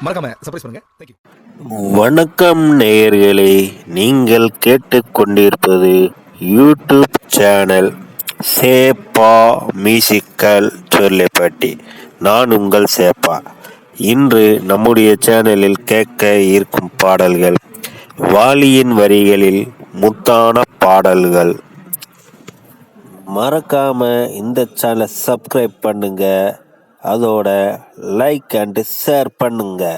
மறக்காம சர்ப்ரைஸ் பண்ணுங்க. தேங்க்யூ. வணக்கம் நேயர்களே, நீங்கள் கேட்டுக்கொண்டிருப்பது யூடியூப் சேனல் சேப்பா மியூசிக்கல் சொல்லைப்பட்டி. நான் உங்கள் சேப்பா. இன்று நம்முடைய சேனலில் கேட்க இருக்கும் பாடல்கள் வாலியின் வரிகளில் முத்தான பாடல்கள். மறக்காம இந்த சேனலை சப்ஸ்கிரைப் பண்ணுங்க, அதோட லைக் அண்ட் ஷேர் பண்ணுங்க.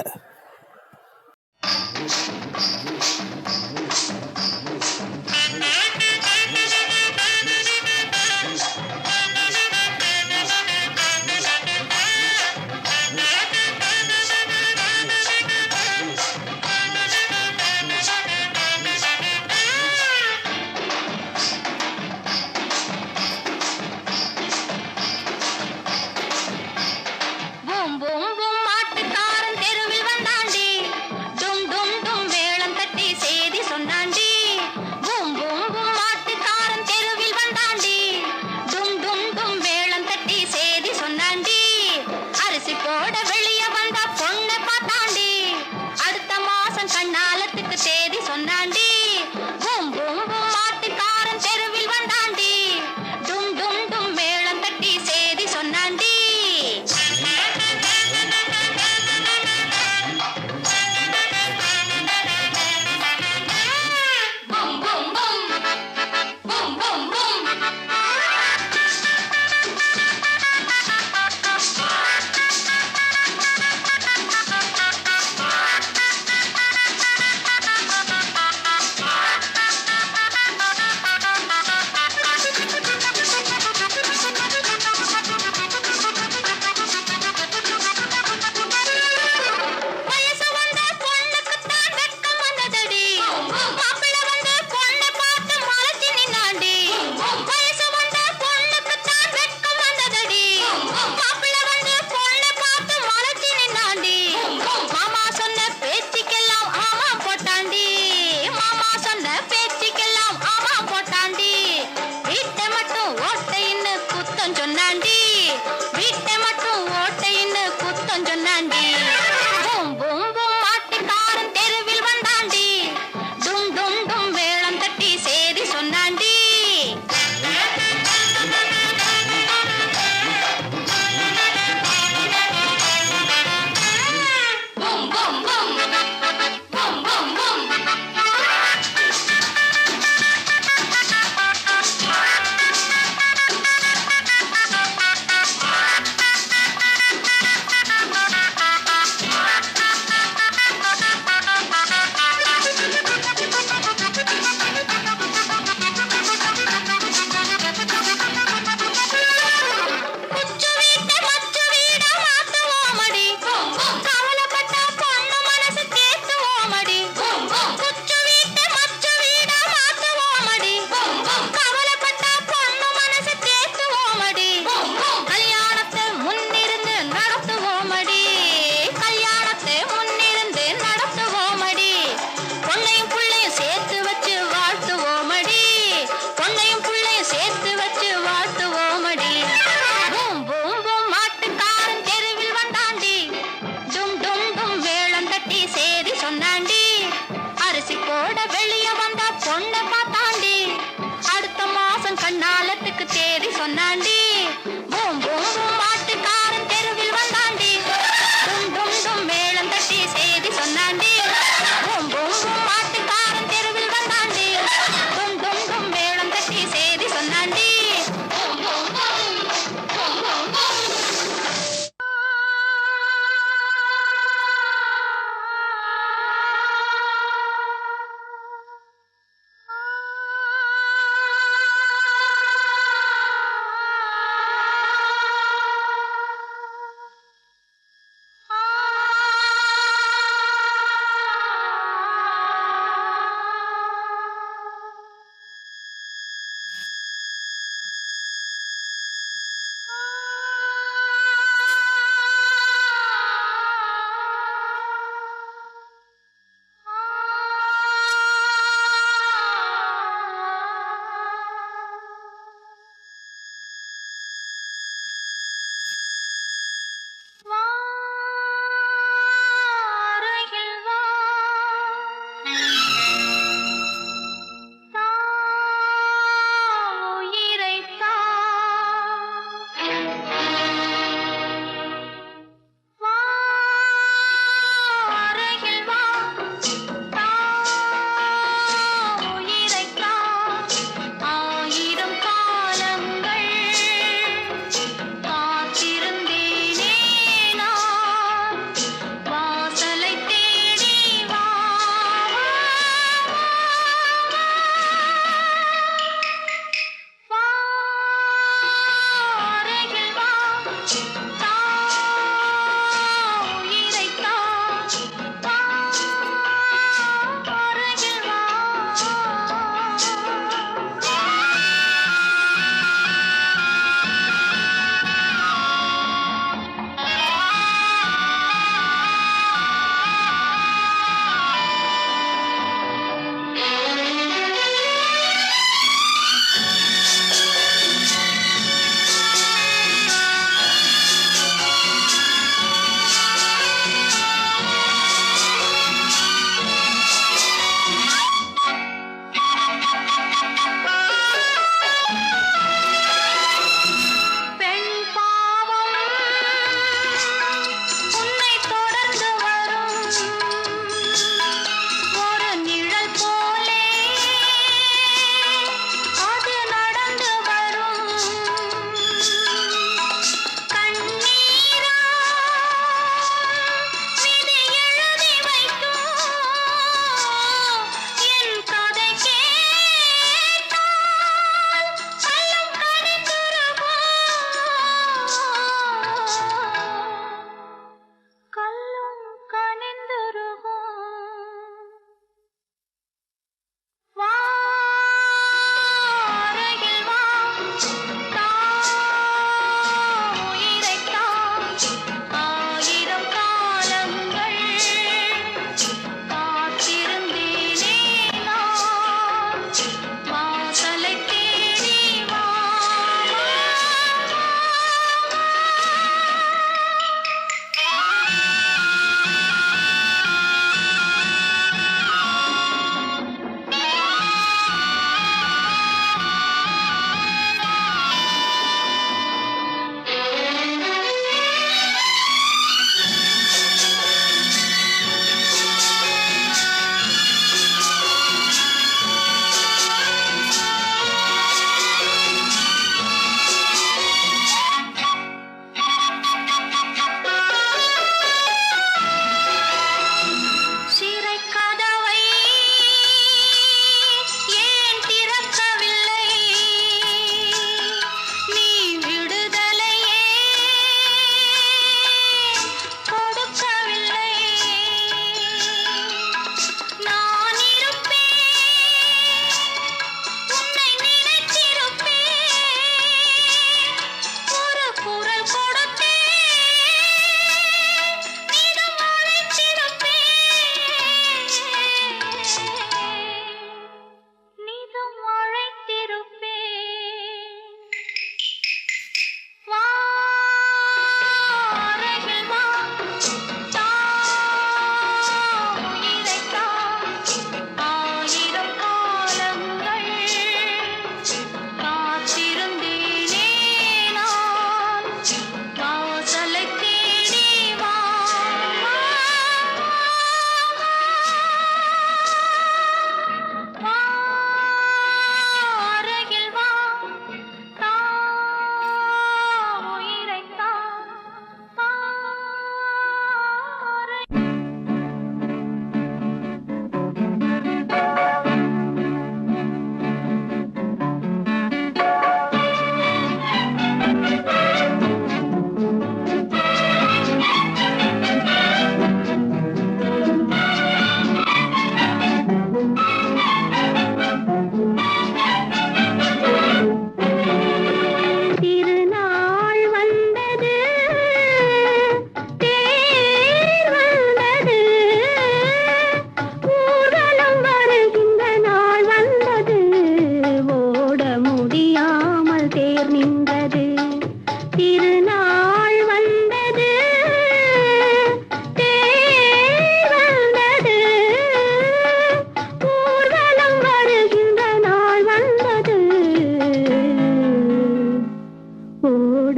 தேதி சொன்னாண்டி. பூம் பூம் பூம் மாட்டுக்காரன் தெருவில் வந்தாண்டி. டும் டும் டும் மேளம் தட்டி சேதி சொன்னாண்டி. பூம் பூம் பூம் பூம் பூம் பூம். வீட்டை மட்டும் ஓட்டைன்னு குத்தம் சொன்னாண்டி. பூம் பூம் பூம் மாட்டுக்காரன் தெருவில் வந்தாண்டி. டும் டும் டும் மேளம் தட்டி சேதி சொன்னாண்டி. பூம் பூம் பூம் பூம் பூம் பூம். கண்ணாலத்துக்கு தேதி சொன்னாண்டி. பூம் பூம் பூம் மாட்டுக்காரன் தெருவில் வந்தாண்டி. டும் டும் டும் மேளம் தட்டி சேதி சொன்னாண்டி. பூம் பூம் பூம் மாட்டுக்காரன் தெருவில் வந்தாண்டி. டும் டும் டும் மேளம் தட்டி சேதி சொன்னாண்டி. பூம் பூம் பூம் பூம் பூம் பூம்.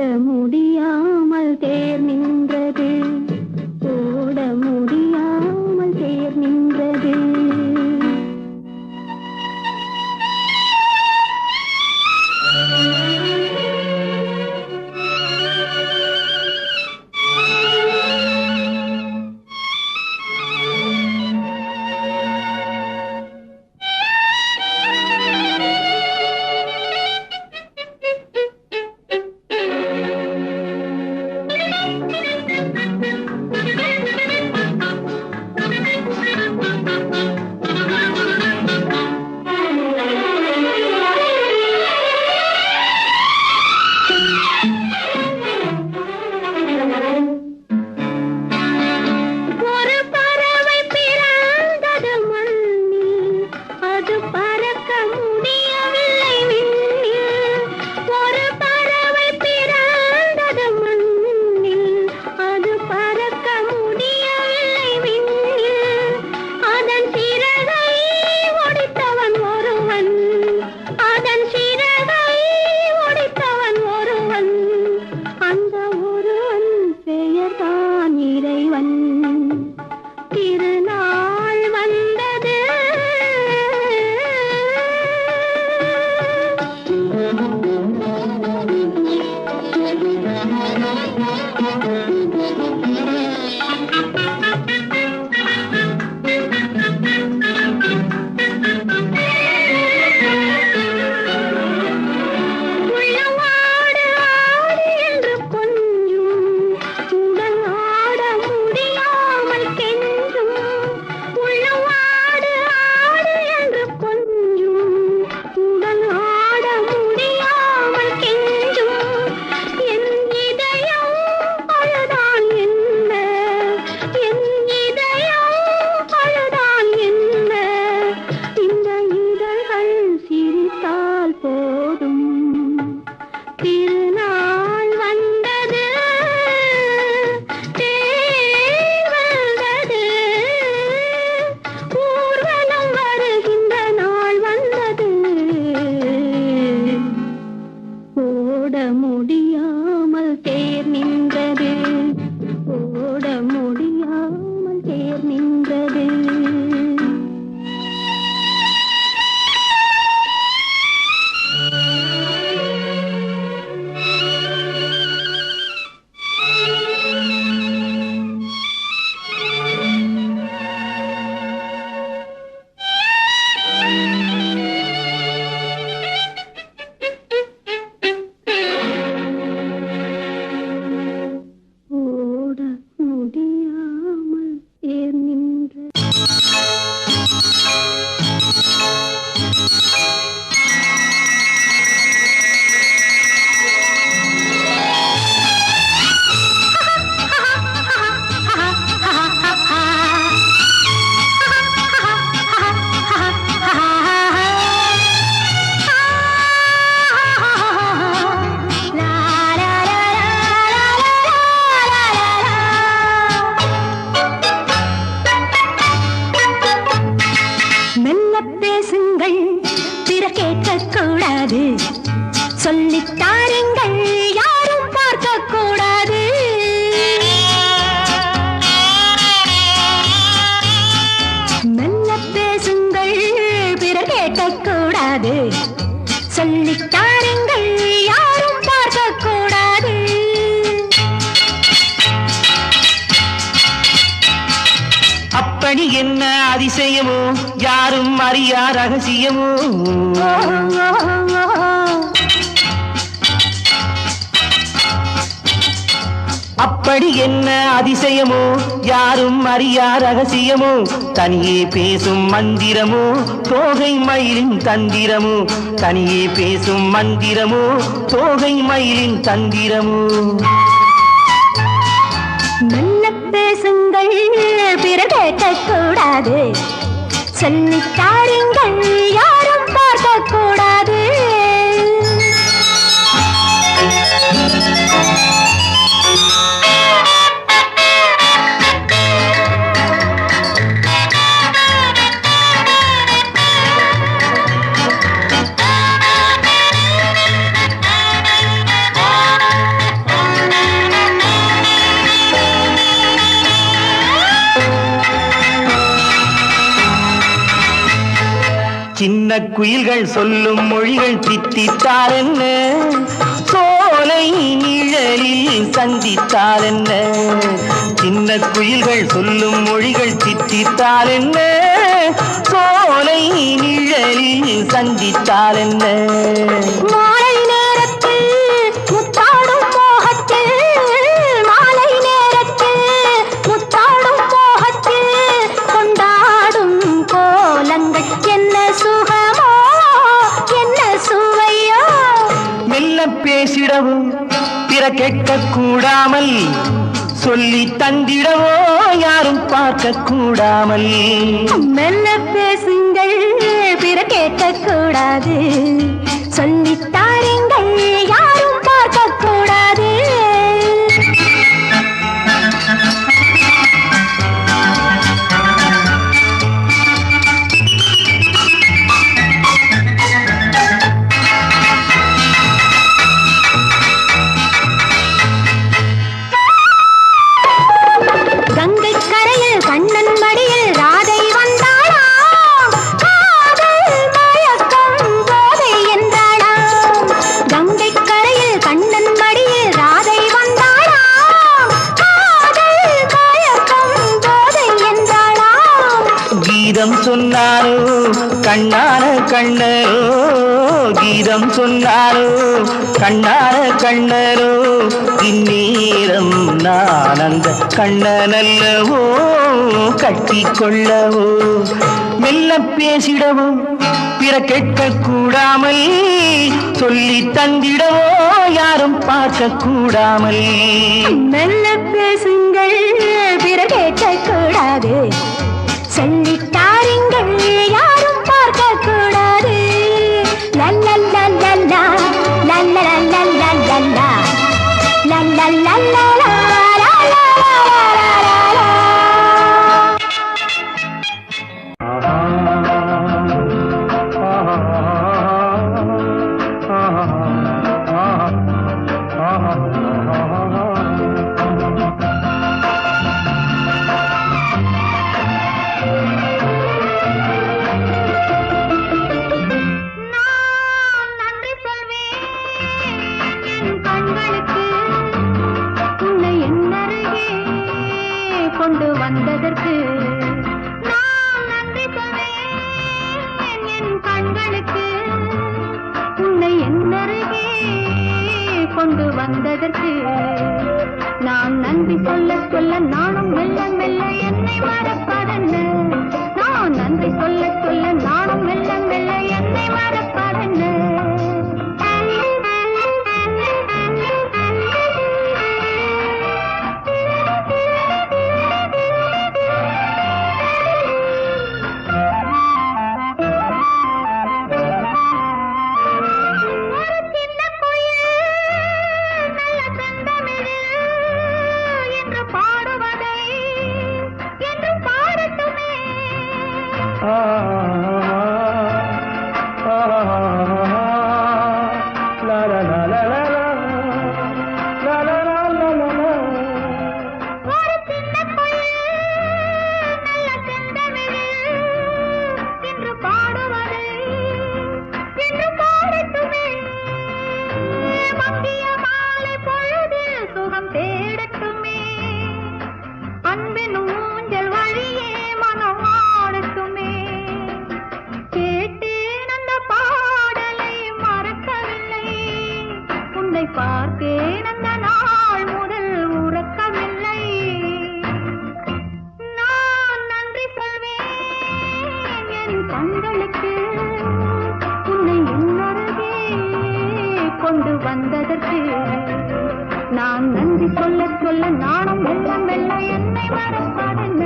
ஓட முடியாமல் தேர் நின்றது, ஓட முடியாமல் தேர் நின்றது. அப்படி என்ன அதிசயமோ யாரும் அறியா ரகசியமோ அப்படி என்ன அதிசயமோ யாரும் அறியா ரகசியமோ தனியே பேசும் மந்திரமோ தோகை மயிலின் தந்திரமோ தனியே பேசும் மந்திரமோ தோகை மயிலின் தந்திரமோ நல்ல பேசுங்கள் பிற கேட்கக்கூடாது சொல்லித் தாருங்கள் யாரும் பார்க்கக்கூடாது சின்ன குயில்கள் சொல்லும் மொழிகள் தித்தித்தார் என்ன, சோலை நிழலில் சந்தித்தார் என்ன. சின்ன குயில்கள் சொல்லும் மொழிகள் தித்தித்தார் என்ன, சோலை நிழலில் சந்தித்தார் என்ன. மாலை நேரத்தில் முத்தாடும் மோகத்தில், மாலை நேரத்தில் முத்தாடும் மோகத்தில் கொண்டாடும் கோலங்கள் என்ன சுகமோ என்ன சுவையோ. மெல்ல பேசிடவும் பிற கேட்க கூடாமல், சொல்லி தந்திடவோ யாரும் பார்க்க கூடாமல். மெல்ல பேசுங்கள் பிற கேட்க கூடாது, சொல்லித் தாருங்கள் யாரும் பார்க்க கூடாது. கங்கை கரையில் கண்ணன் மடியில் ராதை வந்தாளாம், காதல் மயக்கம் போதை என்றாளாம். கங்கை கரையில் கண்ணன் மடியில் ராதை வந்தாளாம், காதல் மயக்கம் போதை என்றாளாம். கீதம் சொன்னாரோ கண்ணான கண்ணரோ, கீதம் சொன்னாரோ கண்ணான கண்ணரோ, இந்நேரம் நான் அந்த கண்ணனல்லவோ கட்டிக்கொள்ளவோ. மெல்ல பேசிடவும் பிற கேட்க கூடாமல், சொல்லி தந்திடவோ யாரும் பார்க்க கூடாமல். மெல்ல பேசுங்கள் பிற கேட்க கூடாது, சொல்லித் தாருங்கள் யாரும் பார்க்க கூடாது. லல்லல்லா லல்லா லல்லலா லல்லா லல்லல்லா லல்லா. கொண்டு வந்ததற்கு நான் நன்றி சொல்வேன் என் கண்களுக்கு, உன்னை என்னருகே கொண்டு வந்ததற்கு. நான் நன்றி சொல்ல சொல்ல நானும் மெல்ல மெல்ல என்னை மறப்பதென்ன, நான் நன்றி சொல்ல சொல்ல நானும் மெல்ல மெல்ல என்னை மறப்பதென்ன. பார்த்தேன் அந்த நாள் முதல் உறக்கமில்லை. நான் நன்றி சொல்வேன் என் கண்களுக்கு, உன்னை என்னருகே கொண்டு வந்ததற்கு. நான் நன்றி சொல்ல சொல்ல நானும் மெல்ல மெல்ல என்னை மறப்பதென்ன.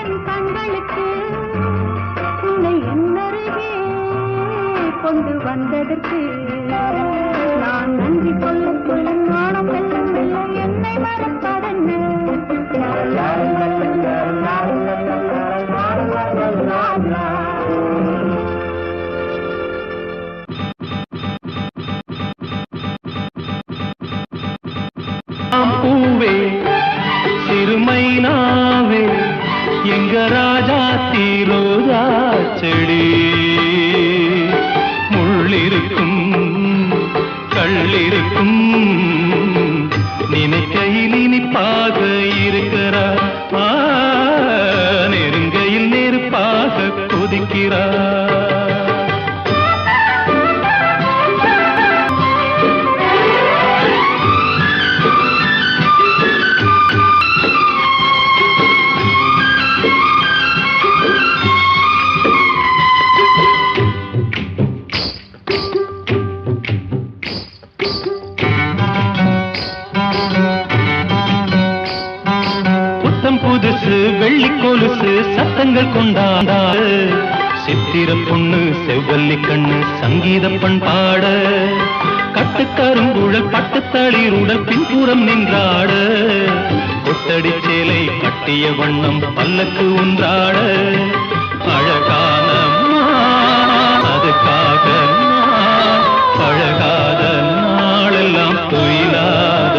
என் கண்களுக்கு உன்னை என்னருகே கொண்டு வந்ததற்கு நான் நன்றி சொல்ல நாணம் வெல்லவில்லை என்னை மறப்பதென்ன பூவே சிறுமைனாவே எங்க ராஜா தீரோஜா செடி முள்ளிருக்கும் கள்ளிருக்கும் நினைக்கையில் இனிப்பாக இருக்கிறார் நெருங்கையில் நெருப்பாக கொதிக்கிறார் புதுசு வெள்ளி கொலுசு சத்தங்கள் கொண்டாட சித்திர பொண்ணு செவ்வல்லி கண்ணு சங்கீத பண்பாட கட்டுக்கருங்குழல் பட்டுத்தளிருடல் பின்புறம் நின்றாட கொட்டடி சேலை கட்டிய வண்ணம் பல்லக்கு ஒன்றாட அழகான அதுக்காக பழகாத நாளெல்லாம் தொழிலாத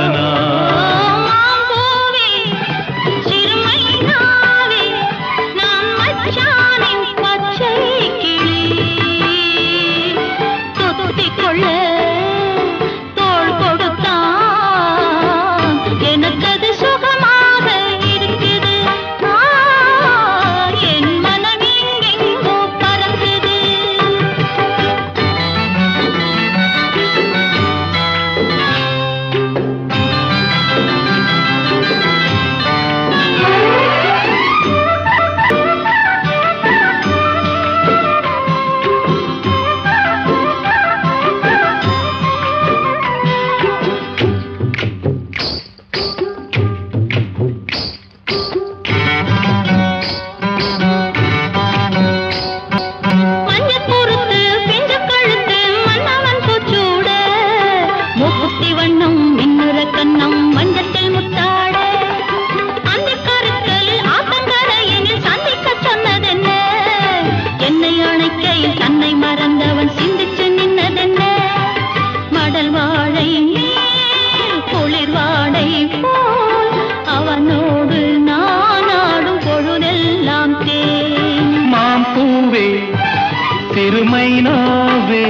சிறுமைனாவே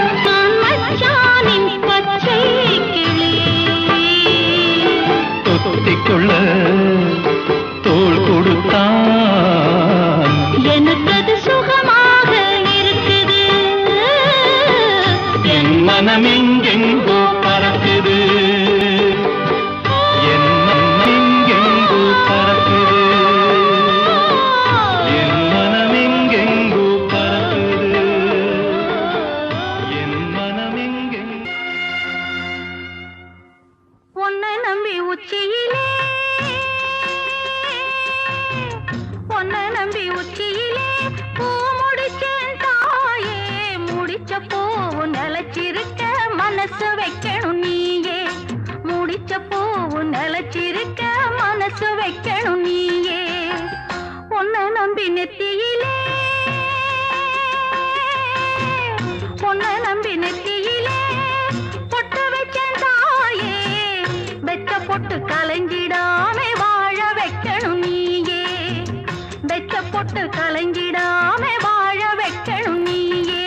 நான் மச்சானின் பச்சை கிளி தொத்திக்கொள்ள தோள் கொடுத்தான் எனக்கு அது சுகமாக இருக்குது என் மனம் எங்கெங்கோ பறக்குது என் மனம் எங்கெங்கோ பறக்குது என் மனம் எங்கெங்கோ பறக்குது என் மனம் எங்கெங்கோ உன்னை நம்பி உச்சியிலே பூ முடிச்சேன் தாயே முடிச்ச பூவு நிலச்சிருக்க மனசு வைக்கணும் நீயே முடிச்ச பூவு நிலச்சிருக்க மனசு வைக்கணும் நீயே உன்னை நம்பி நெத்தியிலே பொட்டு வச்சேன் தாயே வெச்ச பொட்டு கலைஞ்சிடாமே வாழ வைக்கணும் நீயே வெச்ச பொட்டு கலைஞ்சிடாமே வாழ வைக்கணும் நீயே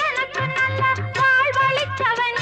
எனக்கு நல்ல வாழ்வழிச்சவன்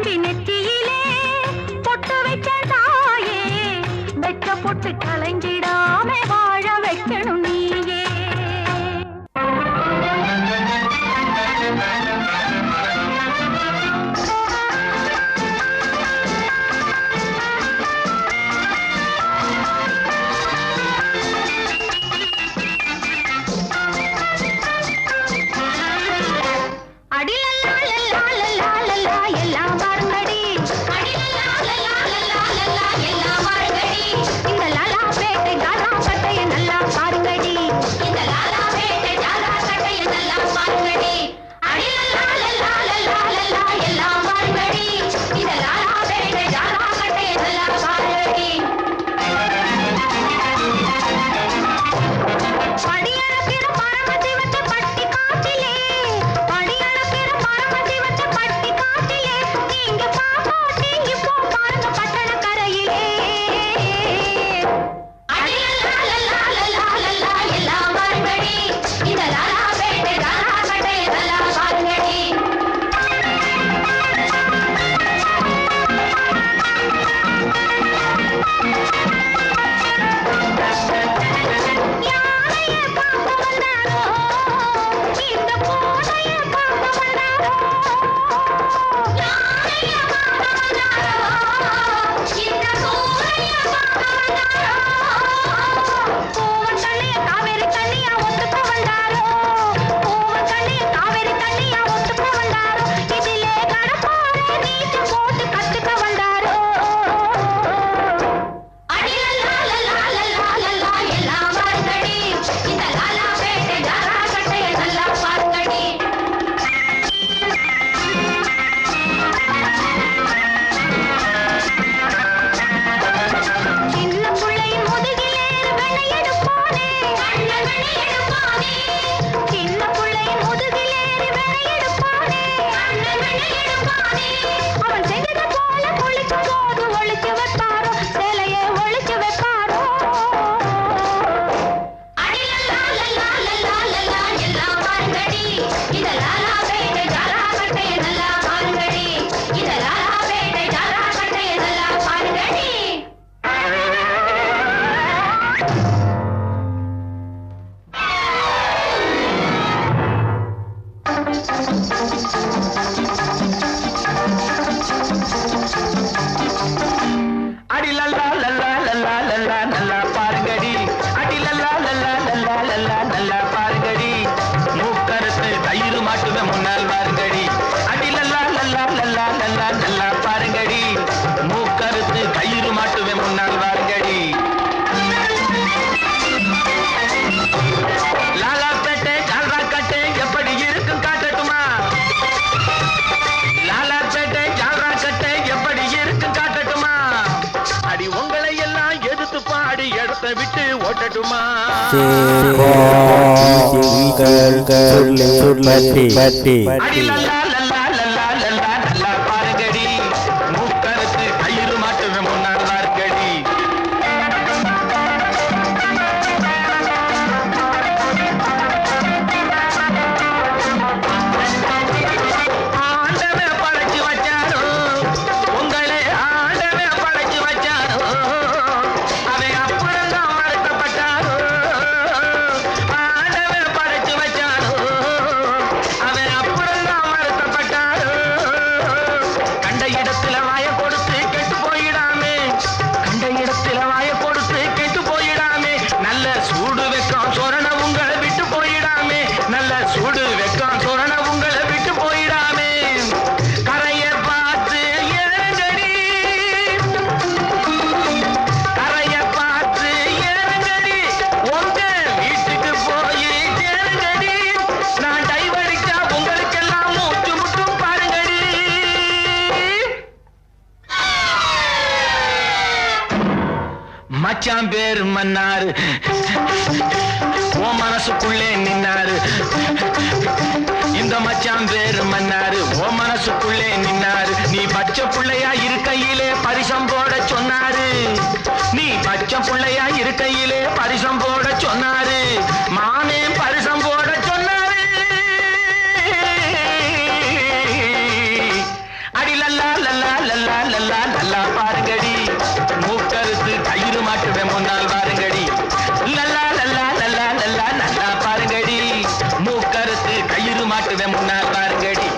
தம்பி நெற்றியிலே பொட்டு வச்ச தாயே வெச்ச பொட்டு கலைஞ்சிடாம வாழ வைக்கணும் நீயே. எல்லாம் பாருங்கடி எல்லாம் பாருங்கடி இந்த லாலா பேட்டை ஜாலா கட்டைய நல்லா பாருங்கடி இந்த லாலா பேட்டை ஜாலா கட்டைய நல்லா பாருங்கடி எல்லாம் பாருங்கடி இந்த லாலா பேட்டை ஜாலா கட்டைய நல்லா பாருங்கடி. படியளக்கிற பரமசிவத்தை பட்டி காட்டிலே படியளக்கிற பரமசிவத்தை பட்டி காட்டிலே நீங்க பாப்பாட்டி இப்போ பாருங்க பட்டண கரையிலே. எல்லாம் பாருங்கடி இந்த லாலா பேட்டை ஜாலா கட்டைய நல்லா பாருங்கடி. யானைய பார்க்க வந்தாரோ இந்த பூனைய பார்க்க வந்தாரோ யானைய பார்க்க வந்தாரோ இந்த பூனைய பார்க்க வந்தாரோ பூவன் கண்ணிய காவேரி கண்ணியா ஒத்துக்க வந்தாரோ பூவன் கண்ணிய காவேரி கண்ணியா ஒத்துக்க வந்தாரோ இதிலே கடப்பாறை நீச்ச போட்டு கத்துக்க வந்தாரோ. எல்லாம் பாருங்கடி இந்த லாலா பேட்டை ஜாலா கட்டைய நல்லா பாருங்கடி. சின்ன புள்ளையின் முதுகிலேறு வெள்ளையெடுப்பானே வெள்ளையெடுப்பானே சின்ன புள்ளையின் முதுகிலேறு வெள்ளையெடுப்பானே வெள்ளையெடுப்பானே அவன் செஞ்சது போல குளிக்கும் போது ஒளிச்சு வைப்பாரோ சேலையை ஒளிச்சு வைப்பாரோ. எல்லாம் பாருங்கடி இந்த லாலா பேட்டை ஜாலா கட்டைய நல்லா பாருங்கடி இந்த லாலா பேட்டை ஜாலா கட்டைய நல்லா பாருங்கடி. அடி லல்லா லல்லா லல்லா லல்லா நல்லா பாருங்கடி அடி லல்லா லல்லா லல்லா லல்லா நல்லா பாருங்கடி மூக்கறுத்து தயிர் மாட்டுவே முன்னால் வாருங்கடி அடி லல்லா லல்லா லல்லா லல்லா நல்லா பாருங்கடி மூக்கறுத்து தயிர் மாட்டுவே முன்னால் வாருங்கடி. லாலா பேட்டை ஜால்ரா கட்டை எப்படி இருக்கும் காட்டட்டுமா லாலா பேட்டை ஜால்ரா கட்டை எப்படி இருக்கும் காட்டட்டுமா அடி உங்களை எல்லாம் எதிர்த்து பாடி இடத்தை விட்டு ஓட்டட்டுமா. அடி லல்லா லல்லா லல்லா லல்லா நல்லா பாருங்கடி மூக்கறுத்து கயிறு மாட்டுவே முன்னால் வாருங்கடி. ஆண்டவன் படைச்சு வச்சாரோ உங்களை ஆண்டவன் படைச்சு வச்சாரோ அவன் அப்புறம்தான் மறுக்கப்பட்டாரோ ஆண்டவன் படைச்சு வச்சாரோ அவன் அப்புறம்தான் மறுக்கப்பட்டாரோ. கண்ட இடத்துல வாய கொடுத்து கெட்டு போயிடாமே கண்ட இடத்துல வாய கொடுத்து கெட்டு போயிடாமே நல்ல சூடு வெக்கம் சொரண உங்களை விட்டு போயிடாமே நல்ல சூடு வெக்கம் சொரண உங்களை விட்டு போயிடாமே. கரைய பார்த்து இறங்கடி கரைய பார்த்து இறங்கடி உங்க வீட்டுக்கு போய் சேருங்கடி நான் டைவடிச்சா உங்களுக்கெல்லாம் மூச்சு முட்டும் பாருங்கடி. மச்சான் பேரு மன்னாரு உன் மனசுக்குள்ளே நின்னாரு இந்த மச்சான் பேரு மன்னாரு உன் மனசுக்குள்ளே நின்னாரு நீ பச்சை புள்ளையா இருக்கையிலே பரிசம் போட சொன்னாரு நீ பச்சை புள்ளையா இருக்கையிலே பரிசம் போட சொன்னாரு மாமே பரிசம் போட சொன்னாரு. அடி லல்லா லல்லா லல்லா லல்லா நல்லா பாருங்கடி மூக்கறுத்து கயிறு மாட்டுவேன் முன்னால் பாருங்கடி லல்லா லல்லா லல்லா லல்லா நல்லா பாருங்கடி மூக்கறுத்து கயிறு மாட்டுவேன் முன்னால் பாருங்கடி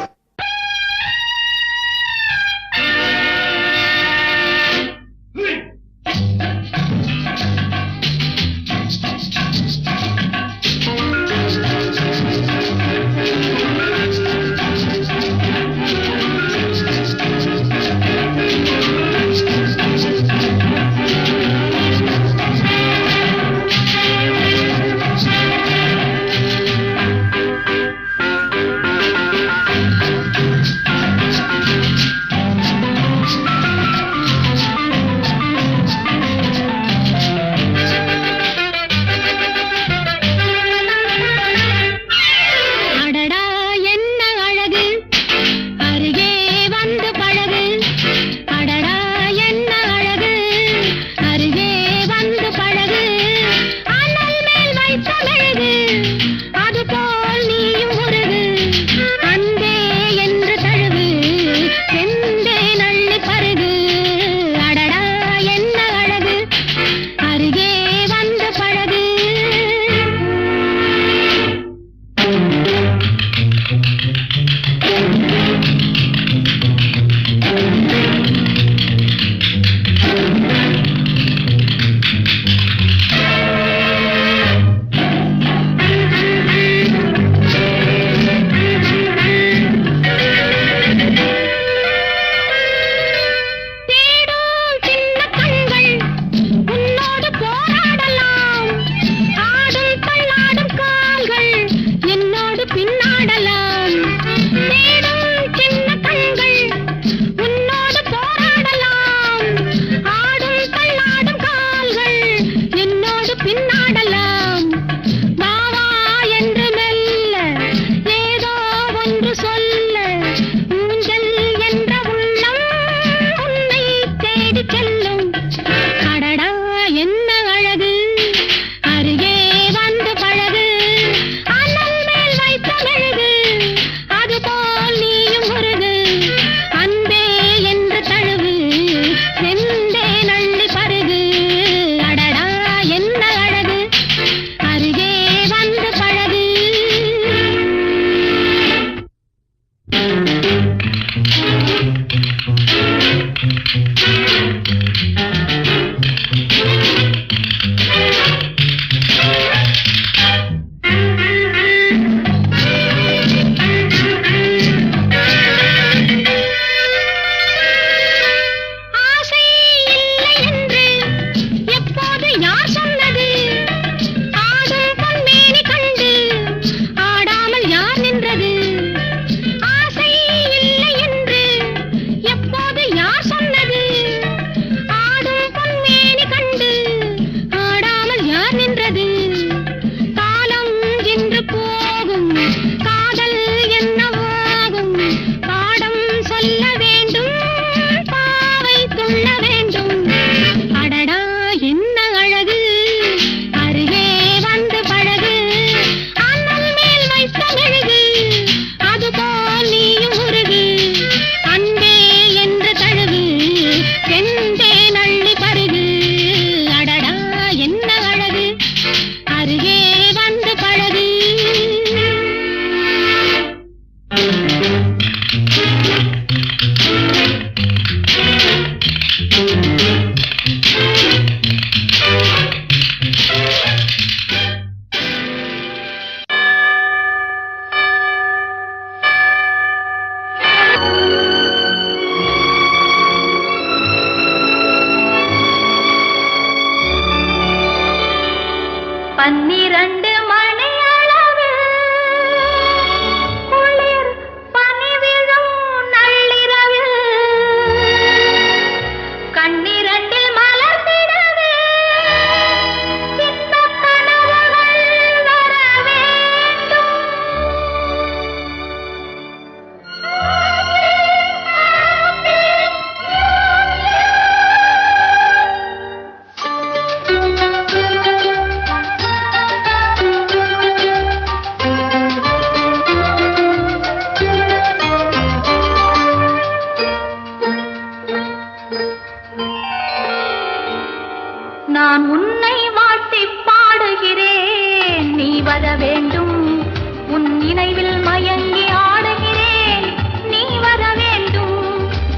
நினைவில் மயங்கி ஆடுகிறேன் நீ வர வேண்டும்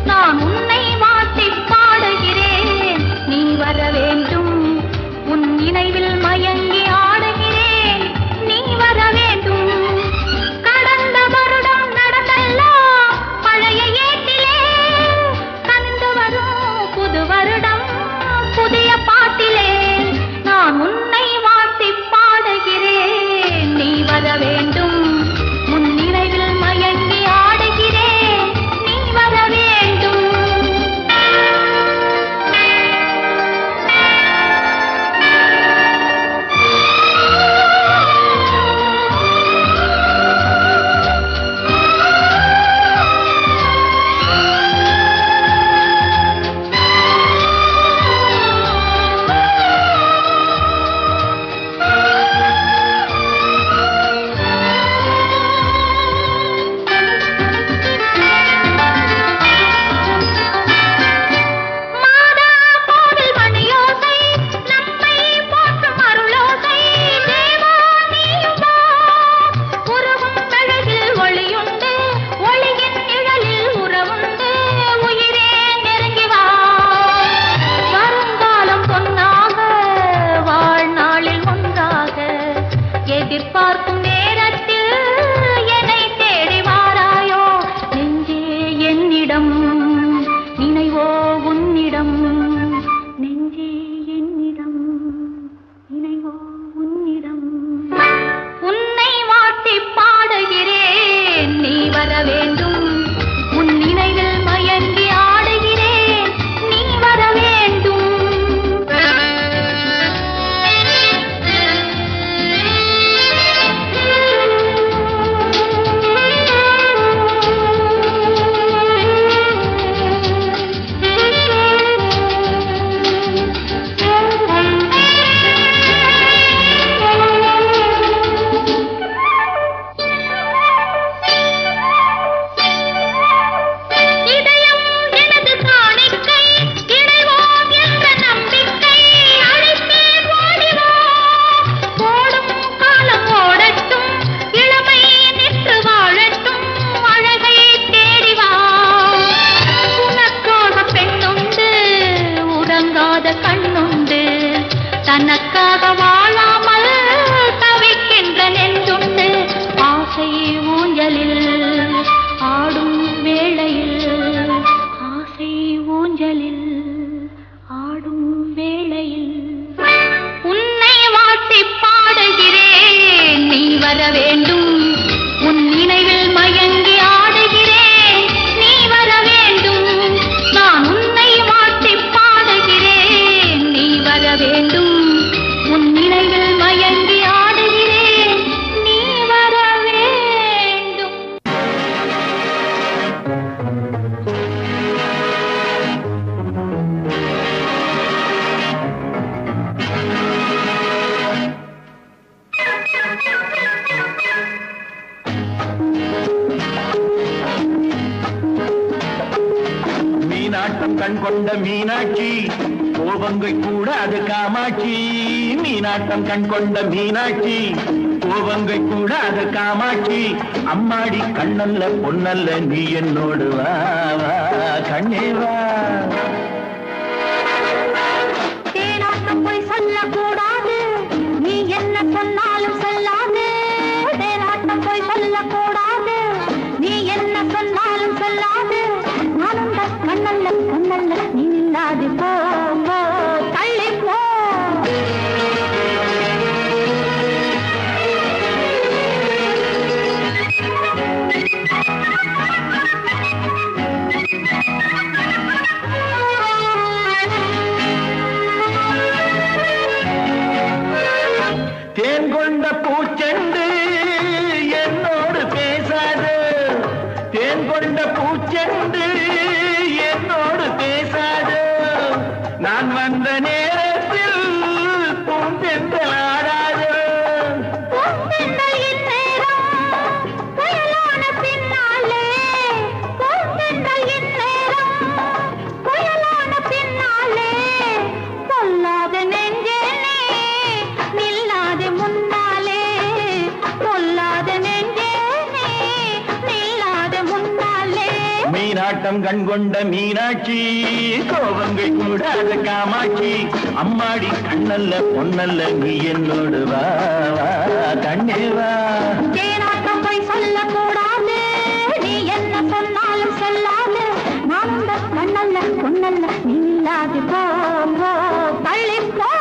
நான் உன்னை மாற்றி பாடுகிறேன் நீ வர வேண்டும் உன் நினைவில் மயங்கி ஆடுகிறேன் நீ வர வேண்டும் கடந்த வருடம் நடந்தெல்லாம் பழைய ஏட்டிலே கண்டு வரும் புது வருடம் புதிய பாட்டிலே நான் உன்னை மாற்றி பாடுகிறேன் நீ வர வேண்டும் உன் நினைவில் மயங்கி ஆடுகிறேன் நீ வர வேண்டும் எதிர்பார்க்கும் நேரத்தில் என்னை தேடி வாராயோ நெஞ்சே என்னிடம் நினைவோ உன்னிடம் நெஞ்சே என்னிடம் நினைவோ உன்னிடம் உன்னை மாற்றி பாடுகிறேன் நீ வர வேண்டும் உன் நினைவில் மயங்கி ஆடுகிறேன் நீ வர வேண்டும் கண்ணுண்டு தனக்காக வாழாமல் தவிக்கின்ற நெஞ்சுண்டு ஆசை ஊஞ்சலில் ஆடும் வேளையில் ஆசை ஊஞ்சலில் ஆடும் வேளையில் உன்னை மாற்றி பாடுகிறேன் நீ வர வேண்டும் உன் நினைவில் மயங்கி ஆடுகிறேன் நீ வர வேண்டும் நான் உன்னை மாற்றி பாடுகிறேன் நீ வர வேண்டும் உன் நினைவில் மயங்கி ஆடுகிறேன் நீ வர வேண்டும் மீனாட்டம் கண் கொண்ட மீனாட்சி கோபங்கை கூட அது காமாட்சி மீனாட்டம் கண் கொண்ட மீனாட்சி கோபங்கை கூட அது காமாட்சி அம்மாடி கண்ணல்ல பொன்னல்ல நீ என்னோடு வா வா கண்ணே வா தேனாட்டம் போய் சொல்லக்கூடாது நீ என்ன சொன்னாலும் சொல்லாது தேனாட்டம் போய் சொல்லக்கூடாது நீ என்ன சொன்னாலும் சொல்லாது நானும் கண்ணல்ல பொன்னல்ல நீ இல்லாது போ போ தள்ளி போ தேன் கொண்ட பூச்செண்டு என்னோடு பேசாது தேன் கொண்ட பூச்செண்டு என்னோடு பேசாது கண் கொண்ட மீனாட்சி கோபங்கள் கூடாத காமாட்சி அம்மாடி கண்ணல்ல பொன்னல்ல நீ என்னோடு வா வா, கண்ணே வா. தேனாட்டம் போய் சொல்லக்கூடாது, நீ என்ன சொன்னாலும் செல்லாது. நான் உந்த கண்ணல்ல பொன்னல்ல நீ இல்லாது போ போ, தள்ளி போ.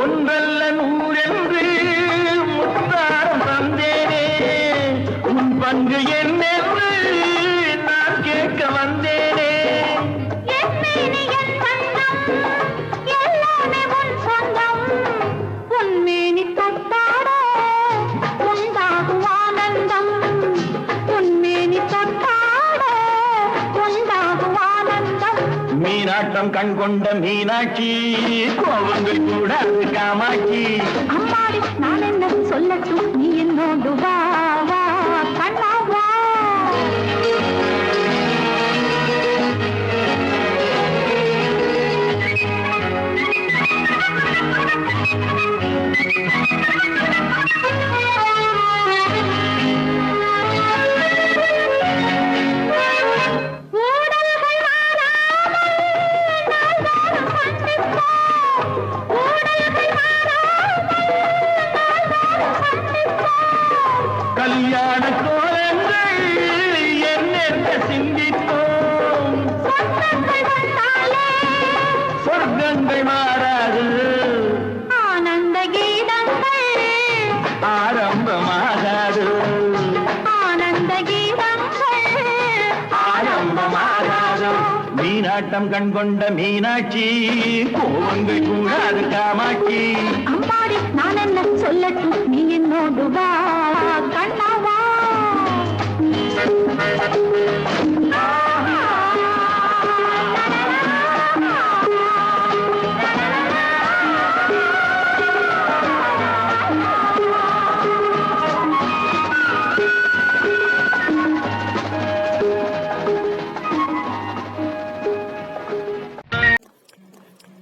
ஒன்றல்ல நூறென்று முத்தாரம் தந்தேனே உன் பங்கு என்னென்று நான் கேட்க வந்தேனே. எல்லாமே உன் சொந்தம், உன் மேனி தொட்டாட உண்டாகும் ஆனந்தம், உன் மேனி தொட்டாட உண்டாகும் ஆனந்தம். மீனாட்டம் கண் கொண்ட மீனாட்சி கோபங்கள் கூடாது காமாட்சி அம்மாடி நான் என்ன சொல்லட்டும், நீ என்னோடு வா வா கண்ணா வா. ஊடல்கள் மாறாமல் நாள்தோறும் சந்திப்போம், ஊடல்கள் மாறாமல் நாள்தோறும் சந்திப்போம். கல்யாண கோலங்கள் என்னென்ன சிந்தித்தோம். சொந்தங்கள் வந்தாலே சொர்க்கங்கள் மாறாது ஆனந்த கீதங்கள், ஆரம்பமாகாது ஆனந்த கீதங்கள் ஆரம்பமாகாது. மீனாட்டம் கண் கொண்ட மீனாட்சி கோபங்கள் கூடாது காமாட்சி அம்மாடி நான் என்ன சொல்லட்டும், நீ என்னோடு வா கண்ணா வா.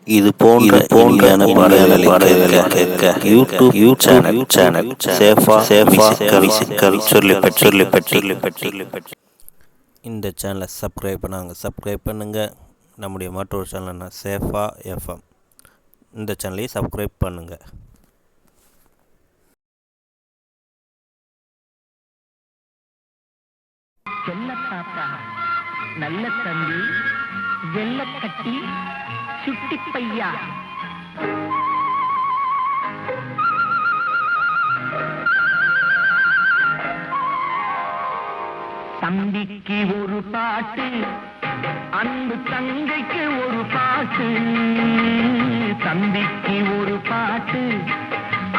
இது போன்ற பாடல்களை கேட்க யூடியூப் சேனல் சேஃபா சொல்லிப்பட்டி. இந்த சேனலை சப்ஸ்கிரைப் பண்ணுங்கள். நம்முடைய மற்றொரு சேனல்னா சேஃபா எஃப்எம், இந்த சேனலையும் சப்ஸ்கிரைப் பண்ணுங்கள். செல்ல பாப்பா நல்ல தம்பி வெள்ளக்கட்டி சுட்டி பையா தம்பிக்கு ஒரு பாட்டு, அன்பு தங்கைக்கு ஒரு பாட்டு. தம்பிக்கு ஒரு பாட்டு,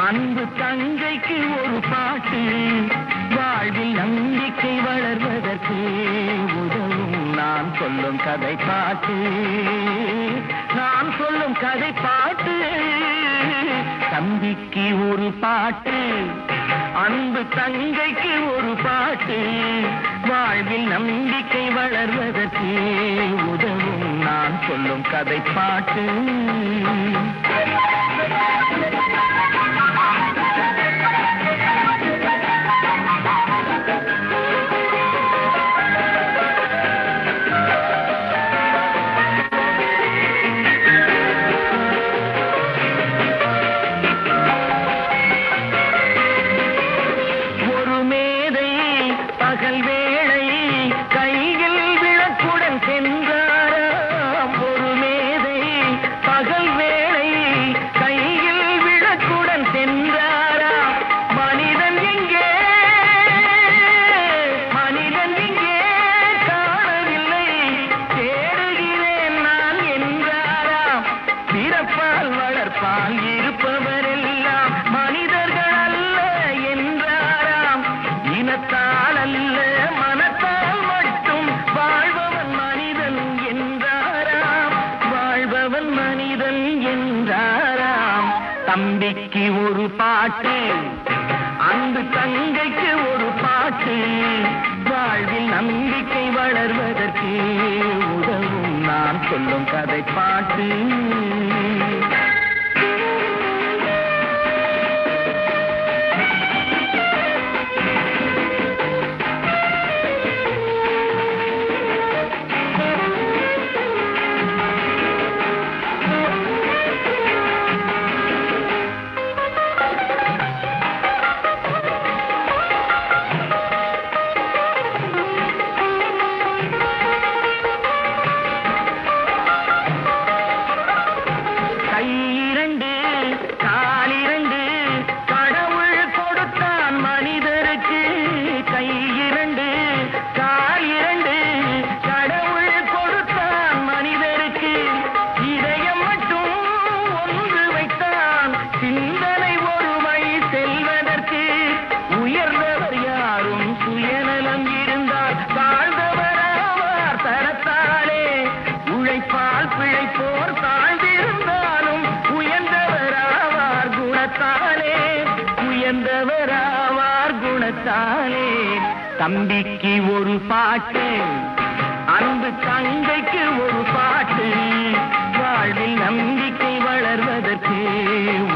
அன்பு தங்கைக்கு ஒரு பாட்டு. வாழ்வில் நம்பிக்கை வளர்வதற்கு உதவும் நான் சொல்லும் கதை பாட்டு. நான் சொல்லும் கதை பாட்டு. தம்பிக்கு ஒரு பாட்டு, அன்பு தங்கைக்கு ஒரு பாட்டு. வாழ்வில் நம்பிக்கை வளர்வதற்கு உதவும் நான் சொல்லும் கதை பாட்டு. இருப்பவரெல்லாம் மனிதர்கள் அல்ல என்றாராம். இனத்தால் அல்ல மனத்தால் மட்டும் வாழ்பவன் மனிதன் என்றாராம். வாழ்பவன் மனிதன் என்றாராம். தம்பிக்கு ஒரு பாட்டு, அன்பு தங்கைக்கு ஒரு பாட்டு, வாழ்வில் நம்பிக்கை வளர்வதற்கு உதவும் நான் சொல்லும் கதை பாட்டு. தம்பிக்கு ஒரு பாட்டு, அன்பு தங்கைக்கு ஒரு பாட்டு, வாழ்வில் நம்பிக்கை வளர்வதற்கு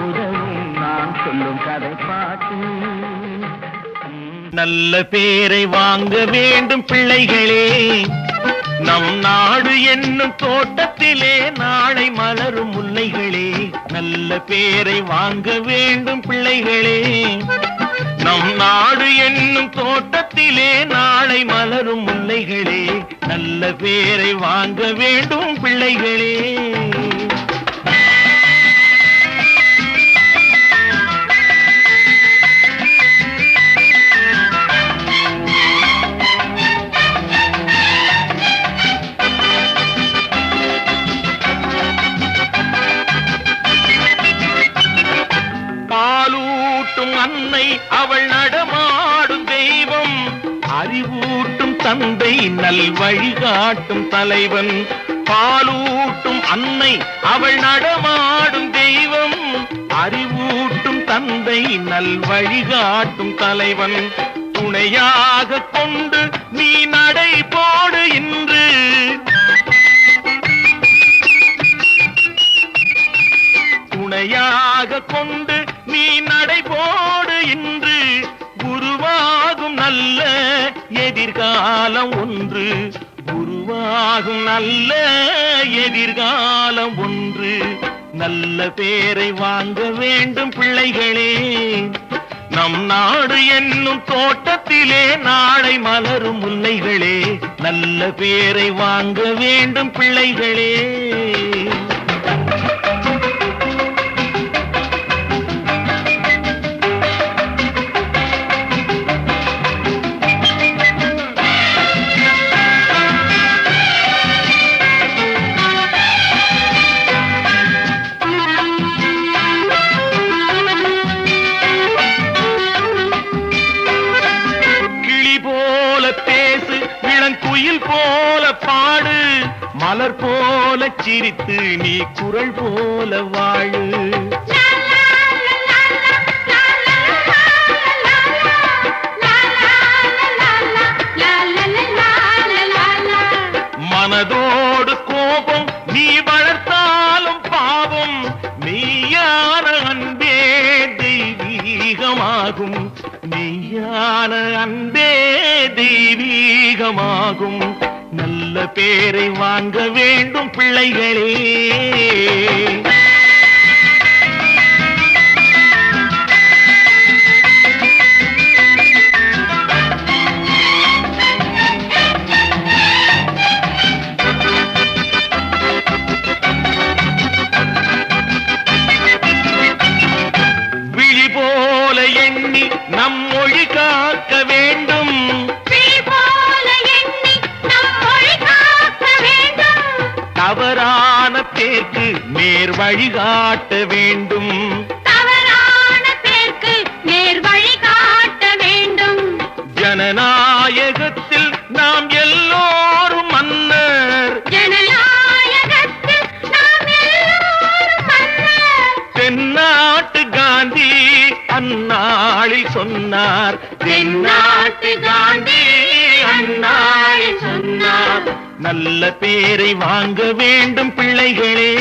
உதவும் நான் சொல்லும் கதை பாட்டு. நல்ல பேரை வாங்க வேண்டும் பிள்ளைகளே, நம் நாடு என்னும் தோட்டத்திலே நாளை மலரும் முல்லைகளே. நல்ல பேரை வாங்க வேண்டும் பிள்ளைகளே, நம் நாடு என்னும் தோட்டத்திலே நாளை மலரும் முல்லைகளே. நல்ல பேரை வாங்க வேண்டும் பிள்ளைகளே. பாலூட்டும் அன்னை அவள் நடமாடும் தெய்வம், அறிவூட்டும் தந்தை நல் வழிகாட்டும் தலைவன். பாலூட்டும் அன்னை அவள் நடமாடும் தெய்வம், அறிவூட்டும் தந்தை நல் வழிகாட்டும் தலைவன். துணையாக கொண்டு நீ நடை போடு இன்று, துணையாக கொண்டு நீ நடை போடு இன்று. உருவாகும் நல்ல எதிர்காலம் ஒன்று, உருவாகும் நல்ல எதிர்காலம் ஒன்று. நல்ல பேரை வாங்க வேண்டும் பிள்ளைகளே, நம் நாடு என்னும் தோட்டத்திலே நாளை மலரும் முல்லைகளே. நல்ல பேரை வாங்க வேண்டும் பிள்ளைகளே. குயில் போல பாடு, மலர் போல சிரித்து நீ குரல் போல வாழு. மனதோடு கோபம் நீ வளர்த்தாலும் பாவம், மெய்யான அன்பே தெய்வீகமாகும். மெய்யான அன்பே தெய்வீகமாகும். நல்ல பேரை வாங்க வேண்டும் பிள்ளைகளே. விழி போல எண்ணி நம் மொழி காக்க வேண்டும், தவறான பேருக்கு நேர் வழிகாட்ட வேண்டும். தவறான பேருக்கு நேர் வழி காட்ட வேண்டும். ஜனநாயகத்தில் நாம் எல்லோரும் மன்னர். ஜனநாயகத்தில் நாம் எல்லோரும் மன்னர். தென்னாட்டு காந்தி அந்நாளில் சொன்னார். தென்னாட்டு காந்தி அந்நாளில் சொன்னார். நல்ல பேரை வாங்க வேண்டும் பிள்ளைகளே.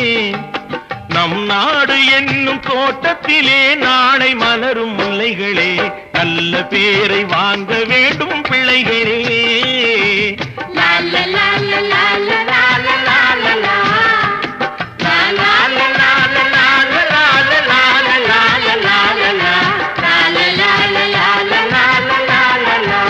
நம் நாடு என்னும் தோட்டத்திலே நாளை மலரும் முல்லைகளே. நல்ல பேரை வாங்க வேண்டும் பிள்ளைகளே. லா லா லா லா லா லா லா லா லா லா லா. லா லா லா லா லா லா லா லா லா லா லா லா லா லா லா. லா லா லா லா லா லா லா லா லா லா லா.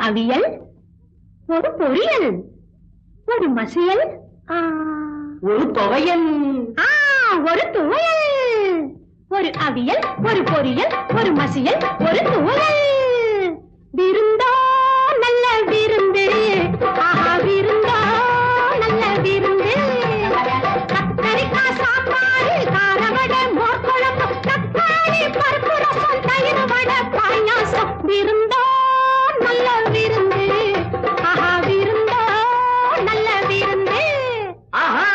அவியல், ஒரு பொரியல், ஒரு மசியல், ஒரு துவையல், ஒரு துவையல், ஒரு அவியல், ஒரு பொரியல், ஒரு மசியல், ஒரு துவையல். விருந்தோ நல்ல விருந்து, ஆஹா விருந்தோ நல்ல விருந்து. கத்தரிக்காய் சாப்பாடு, காரவடை, மோர் குழம்பு, தக்காளி பருப்பு ரசம், தயிர் வடை, பாயாசம். விருந்தோ நல்ல விருந்து, ஆஹா விருந்தோ நல்ல விருந்து. ஆஹா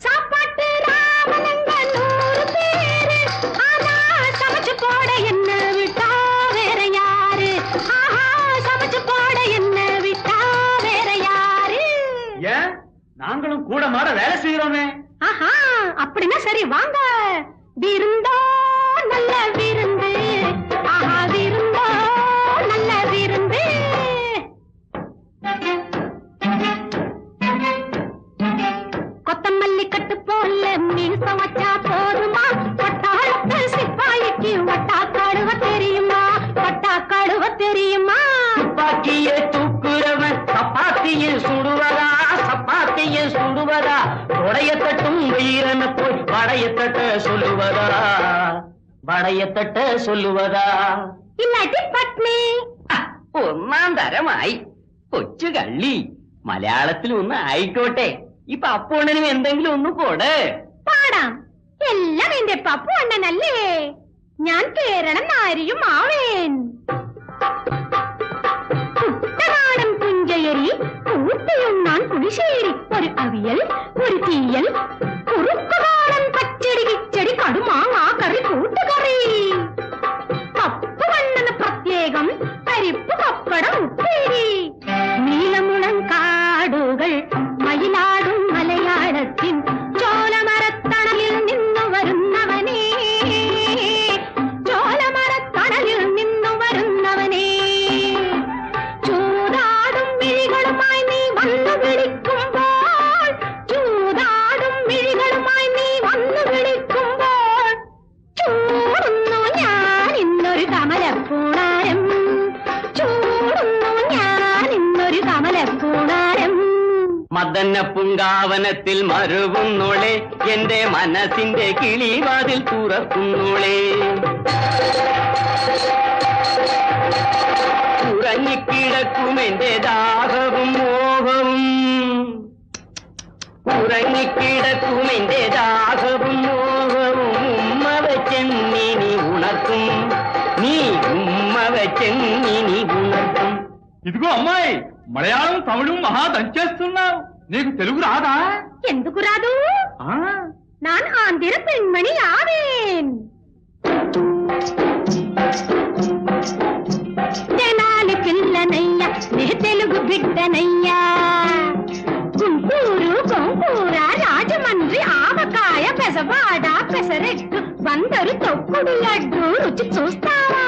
சாப்பாட்டு ராமனங்க 100 பேரு, ஆனா சமைச்சு போட என்ன விட்டா வேற யாரு? ஆஹா சமைச்சு போட என்ன விட்டா வேற யாரு? ஏன் நாங்களும் கூட மாட வேலை செய்யறோமே. ஆஹா அப்படின்னா சரி வாங்க. விருந்தோ நல்ல விருந்து, ஆஹா விருந்தோ நல்ல விருந்து. கொத்தமல்லி கட்டு போல மீச வச்சா போதுமா? பட்டாளத்து சிப்பாய்க்கு வட்டா கடுவ தெரியுமா? வட்டா கடுவ தெரியுமா? துப்பாக்கியை தூக்குறவன் சப்பாத்தியை சுடுவதா? சப்பாத்தியை சுடுவதா? உடைய தட்டும் வீரனை போய் வடைய தட்ட சொல்லுவதா? வடைய தட்ட சொல்லுவதா? ഇല്ലാട്ടി പത്നി. ഒന്നാം തരമായി കൊച്ചു കള്ളി. മലയാളത്തിൽ ഒന്ന് ആയിക്കോട്ടെ. ഈ പപ്പുണ്ണനും എന്തെങ്കിലും ഒന്ന് കൊട്. പാടാം. എല്ലാം എന്റെ പപ്പു അണ്ണനല്ലേ. ഞാൻ കേരള നാരിയും ആവേൻ. കുട്ടനാടൻ പുഞ്ചയരി കൂട്ടിയുണ്ണാൻ പുളിശ്ശേരി, ഒരു അവിയൽ, ഒരു തീയൽ, കുറുക്കുകാളൻ പച്ചടി കിച്ചടി കടുമാങ്ങ കറി കൂട്ടുകറി. പപ്പു അണ്ണന് പ്രത്യേകം പരിപ്പ് പപ്പടം ഉപ്പേരി. നീലമുളങ്കാടുകൾ മയിലാടും മലയാളത്തിൻ ചോലമരത്തണലിൽ നിന്നു വരുന്നവനേ, ചോലമരത്തണലിൽ നിന്നു വരുന്നവനേ. ചൂതാടും മിഴികളുമായി നീ വന്നു വിളിക്കുമ്പോൾ, ചൂതാടും മിഴികളുമായി നീ വന്നു വിളിക്കുമ്പോൾ ചൂടുന്നു ഞാൻ ഇന്നൊരു കമലപ്പൂണാരം, ചൂടുന്നു ഞാൻ ഇന്നൊരു കമലപ്പൂണാരം. മദന പുങ്കാവനത്തിൽ മരുവുന്നോളെ, എന്റെ മനസ്സിന്റെ കിളിവാതിൽ തുറക്കുന്നോളെ. ഉറങ്ങിക്കിടക്കും എന്റെ ദാഹവും മോഹവും, ഉറങ്ങിക്കിടക്കും എന്റെ ദാഹവും മോഹവും ഉമ്മ വെച്ചെന്നിനി ഉണർത്തും, നീ ഉമ്മ വെച്ചെന്നിനി ഉണർത്തും. ఇదిగో అమ్మాయి, మలయాళం తమిళం మహా దంచేస్తున్నావు. నీకు తెలుగు రాదా? ఎందుకు రాదు? నాన్ ఆంధ్ర పెண்మణి ఆవేన్. తెనాలి పిల్లనయ్యా, నే తెలుగు బిడ్డనయ్యా. గుంటూరు గోంగూర, రాజమండ్రి ఆవకాయ, పెసవాడ పెసరెట్టు, బందరు తొక్కుడు లడ్డు రుచి చూస్తావా?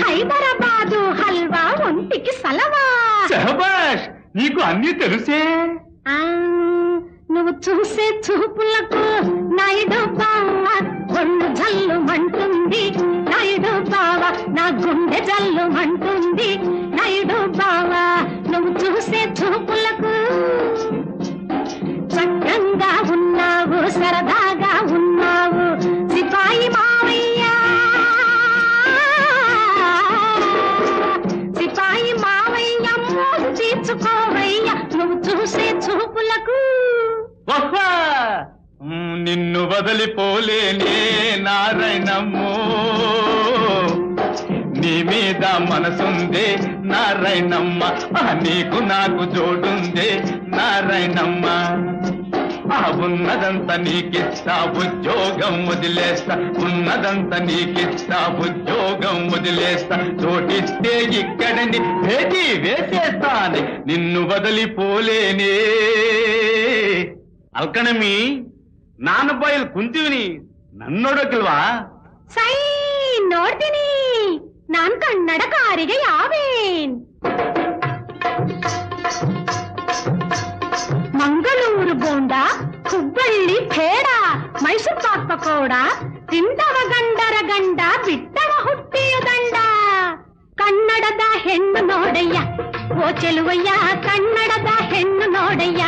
హైదరాబాదు హల్వా ఒంటికి సలవా. శహబాష్, నీకు అన్ని తెలుసే. నువ్వు చూసే చూపులకు నాయుడు బావ ఒళ్ళు జల్లుమంటుంది, నాయుడు బావ నా గుండె జల్లుమంటుంది. నాయుడు బావ నువ్వు చూసే చూపులకు చక్కగా ఉన్నావు, సరదాగా ఉన్నావు సిపాయి మావయ్యా, సిపాయి మావయ్య మోజు తీర్చుకోవయ్యా నువ్వు చూసే చూపులకు. నిన్ను వదిలిపోలేనే నారాయణమ్మో, నీ మీద మనసుందే నారాయణమ్మ, నీకు నాకు జోడుందే నారాయణమ్మ. ఉన్నదంతా నీకిస్తా, ఉద్యోగం వదిలేస్తా, ఉన్నదంతా నీకిస్తా, ఉద్యోగం వదిలేస్తా. చోటిస్తే ఇక్కడని భేటీ వేసేస్తాను, నిన్ను వదిలిపోలేనే. ಅಲ್ಕಣಮಿ, ನಾನು ಬಾಯಲ್ಲಿ ಕುಂತೀವಿನಿ, ನನ್ನೊಡಕಿಲ್ವಾ? ಸೈ ನೋಡ್ತೀನಿ, ನಾನ್ ಕನ್ನಡಕಾರಿಗೆ ಯಾವೇನ್. ಮಂಗಳೂರು ಬೋಂಡ, ಹುಬ್ಬಳ್ಳಿ ಪೇಡ, ಮೈಸೂರು ಪಾಕ್ ಪಕೋಡ, ತಿಂದವ ಗಂಡರ ಗಂಡ, ಬಿಟ್ಟವ ಹುಟ್ಟಿಯ ದಂಡ. ಕನ್ನಡದ ಹೆಣ್ಣು ನೋಡಯ್ಯ ಓ ಚೆಲುವಯ್ಯ, ಕನ್ನಡದ ಹೆಣ್ಣು ನೋಡಯ್ಯ.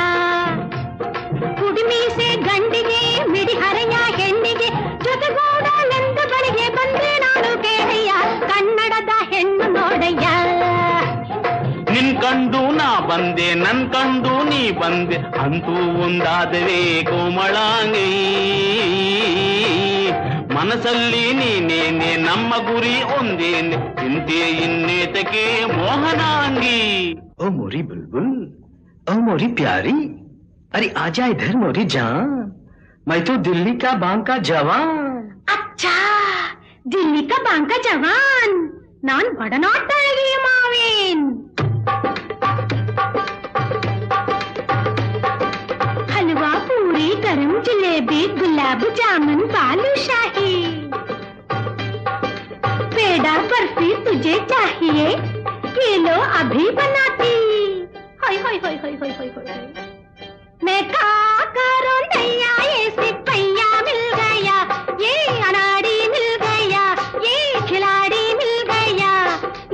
ಕುಡಿಮೀಸೆ ಗಂಡಿಗೆ ಮಿಡಿಹರೆಯ ಹೆಣ್ಣಿಗೆ ಜೊತೆಗೂಡಲೆಂದ ಬಳಿಗೆ ಬಂದೆ ನಾನು ಕೇಳಯ್ಯ, ಕನ್ನಡದ ಹೆಣ್ಣು ನೋಡಯ್ಯ. ನಿನ್ ಕಂಡು ನಾ ಬಂದೆ, ನನ್ ಕಂಡು ನೀ ಬಂದೆ, ಅಂತೂ ಒಂದಾದವೇ ಕೋಮಳಾಂಗಿ. ಮನಸ್ಸಲ್ಲಿ ನೀನೇನೆ, ನಮ್ಮ ಗುರಿ ಒಂದೇನೆ, ಚಿಂತೆ ಇನ್ನೇತಕ್ಕೆ ಮೋಹನಾಂಗಿ. ओ मोरी बुलबुल, ओ मोरी प्यारी, अरे आजा इधर मोरी जान, मैं तो दिल्ली का बांग का जवान. अच्छा, दिल्ली का बांग का जवान, नान वडनाट्टळगिय मावेन. हलवा पूरी मिठाई गरम जलेबी गुलाब जामुन बालूशाही पेड़ा बर्फी तुझे चाहिए ये लो अभी बनाती हाय हाय हाय हाय हाय हाय हाय मैं क्या करूं नैया ये सिपैया मिल गया ये अनाड़ी मिल गया ये खिलाड़ी मिल गया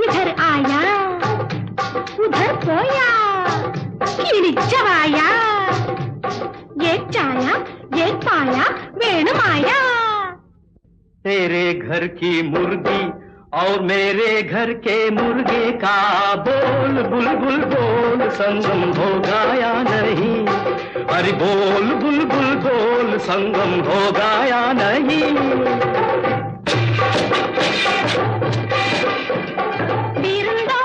इधर आया उधर पोया कीड़ी चबाया ये चाया ये पाया वेणु माया तेरे घर की मुर्गी और मेरे घर के मुर्गे का बोल बुलबुल बोल संगम होगा या नहीं अरे बोल बुलबुल बोल संगम होगा या नहीं விருந்தோ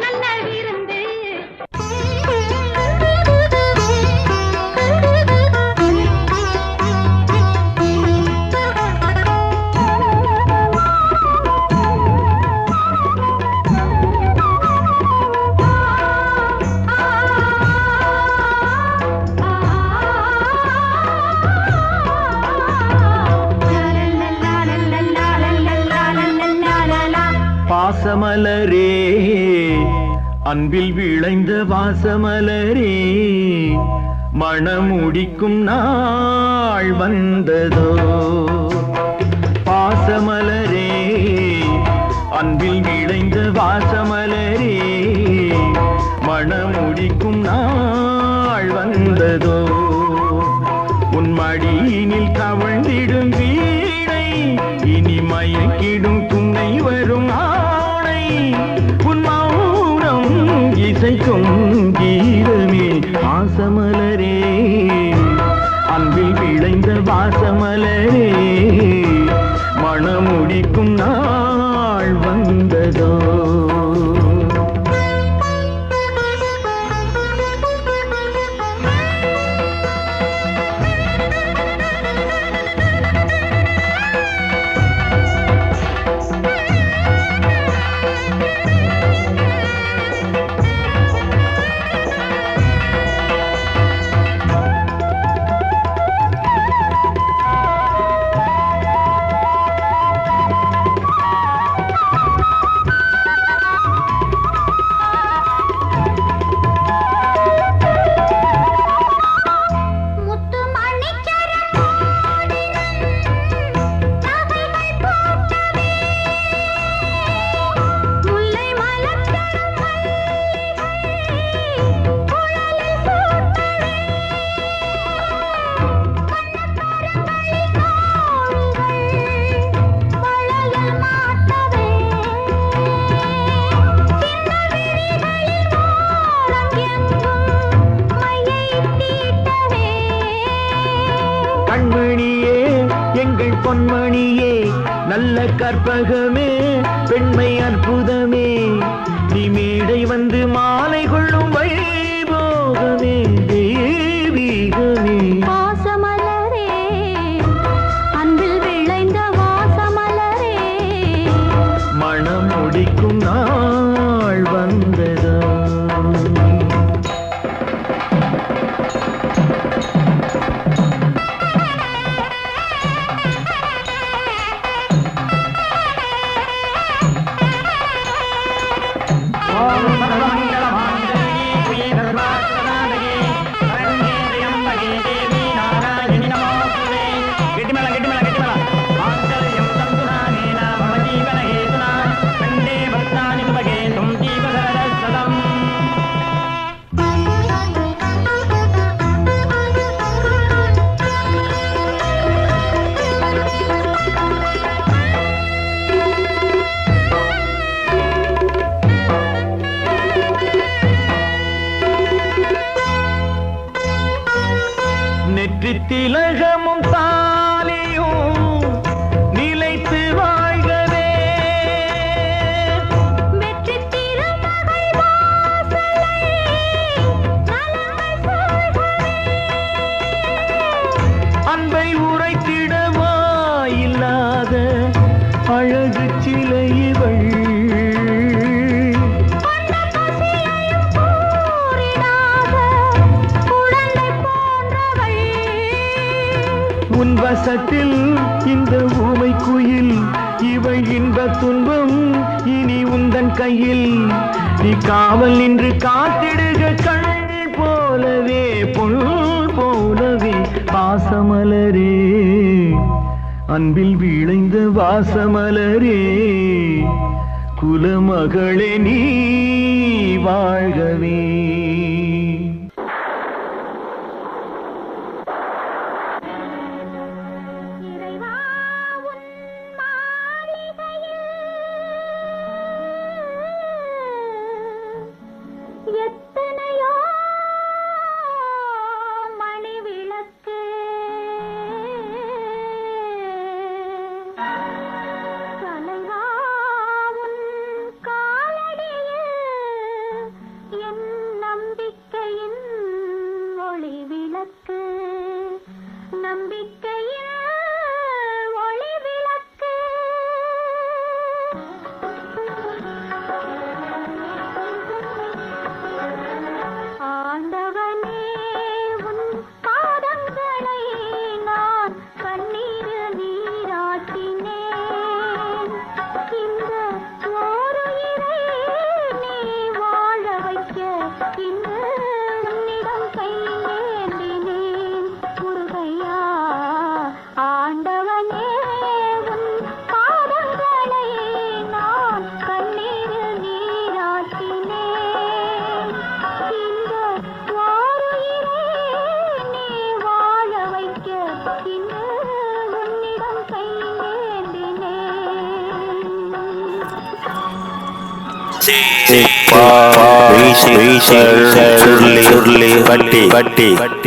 நல்ல விருந்து பாசமலரே அன்பில் விளைந்த வாசமலரே மணமுடிக்கும் நாள் வந்ததோ பாசமலரே அன்பில் விளைந்த வாசமலரே மணமுடிக்கும் நாள் வந்ததோ உன் மடியினில் தவழ்ந்திடும் வீணை இனி மயக்கிடும் துணை வரும் ஆணை உன் மௌனம் இசைக்கும் கீதமே வாசமலரே அன்பில் விளைந்த வாசமலரே மணமுடிக்கும் நாள் வந்ததோ கண்மணியே எங்கள் பொன்மணியே நல்ல கற்பகமே பெண்மை அற்புதமே நீ மேடை வந்து மாலை கொள்ளும் வைபோகமே தெய்வீகமே வாசமலரே அன்பில் விளைந்த வாசமலரே மணம் முடிக்கும் நாள் வந்ததோ திலகமும் தாலியும் நிலைத்து வாழ்கவே வெற்றி திருமகள் வாசலை நலங்கள் சொல்கவே அன்பை உரைத்திடவா இல்லாத அழகு சிலை இவள் குழந்தை போன்றவள் பாசத்தில் இந்த ஊமை குயில் இவள் இன்ப துன்பம் இனி உந்தன் கையில் நீ காவல் நின்று காத்திடுக கண் போலவே பொன் போலவே பாசமலரே அன்பில் விளைந்த வாசமலரே குலமகளே நீ வாழ்கவே. வட்டி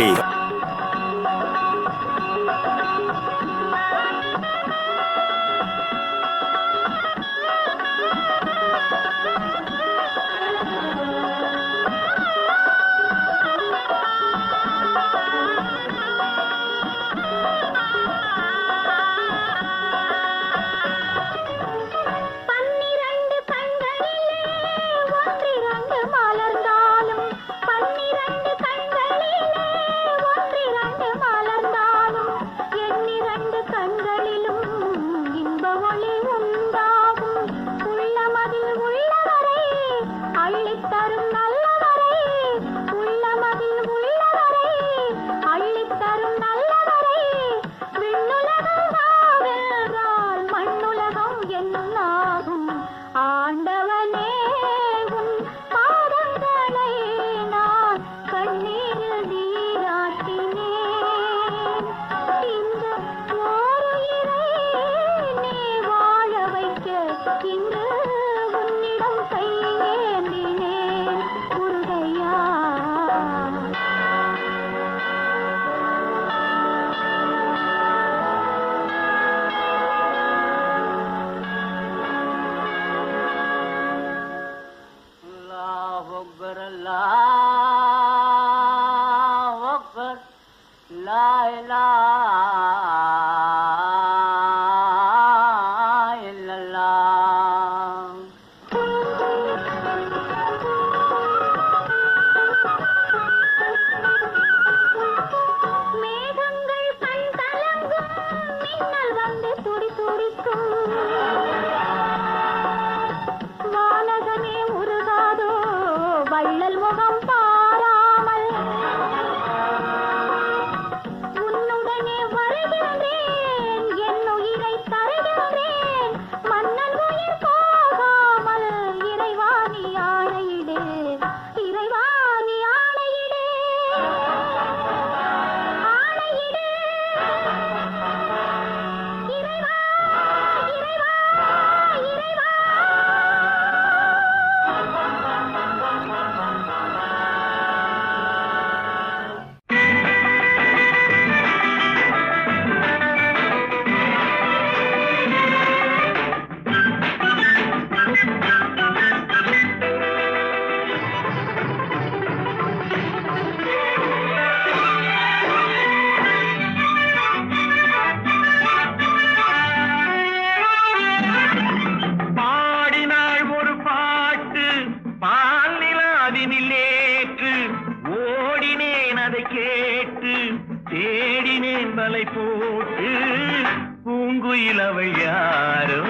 பூங்குயிலவள் யாரோ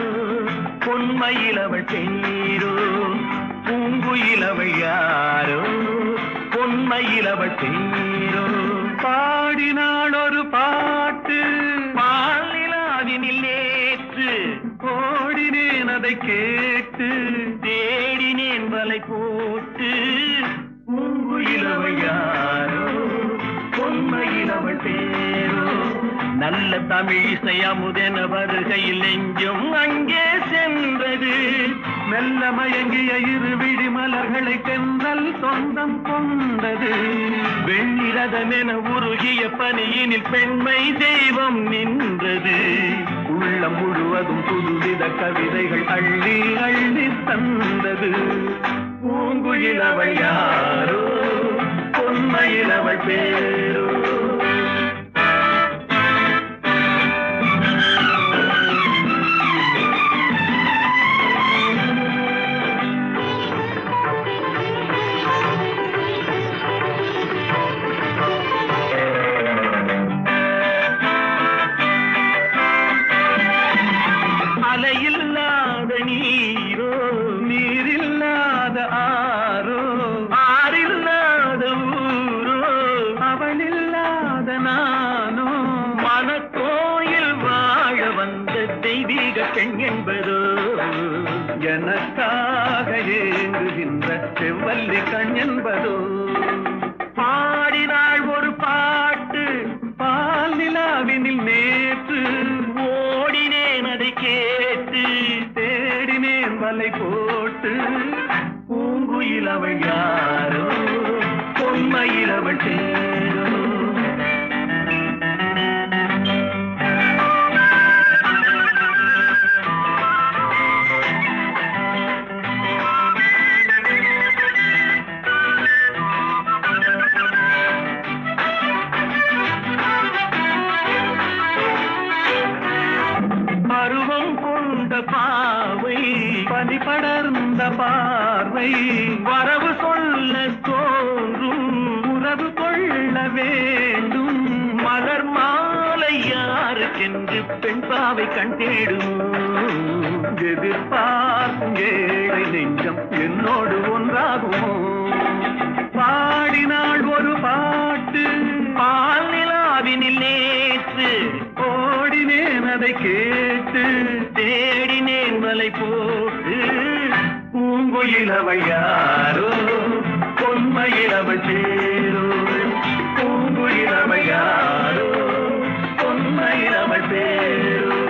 பொன்மயிலவள் பேரோ பூங்குயிலவள் யாரோ பொன்மயிலவள் பேரோ பாடினாள் ஒரு பாட்டு பாலிலாவினில் நேற்று ஓடினேன் அதை கேட்டு தேடினேன் வலை போட்டு பூங்குயிலவள் யாரோ பொன்மயிலவள் பேரோ நல்ல தமிழிசை அமுதென வருகையில் நெஞ்சும் அங்கே சென்றது மெல்ல மயங்கிய இரு விழி மலர்களை தென்றல் சொந்தம் கொண்டது வெண்ணிரதமென உருகிய பனியினில் பெண்மை தெய்வம் நின்றது உள்ளம் முழுவதும் புதுவித கவிதைகள் அள்ளி அள்ளி தந்தது பூங்குயிலவள் யாரோ பொன்மயிலவள் பேரோ அலையில்லாத நீரோ நீரில்லாத ஆரோ ஆறில்லாத ஊரோ அவளில்லாத நானோ மனக்கோயில் வாழ வந்த தெய்வீக பெண் என்பதோ எனக்காக ஏங்குகின்ற செவ்வல்லி கண் என்பதோ பாடினாள் ஒரு பாட்டு பால் நிலாவினில் நேற்று ஓடினேன் அதை கேட்டு தேடினேன் வலை போட்டு பூங்குயிலவள் யாரோ பொன்மயிலவள் பேரோ பருவம் கொண்ட பாவை பனி படர்ந்த பார்வை வரவு சொல்ல தோன்றும் உறவு கொள்ள வேண்டும் மலர் மாலை யாருக்கென்று பெண் பாவை கண் தேடும் எதிர்பார்க்கும் ஏழை நெஞ்சம் என்னோடு ஒன்றாகுமோ பாடினாள் ஒரு பாட்டு பால் நிலாவினில் நேற்று ஓடினேன் அதை கேட்டு தேடினேன் வலை போட்டு பூங்குயிலவள் யாரோ பொன்மயிலவள் பேரோ பூங்குயிலவள் யாரோ பொன்மயிலவள் பேரோ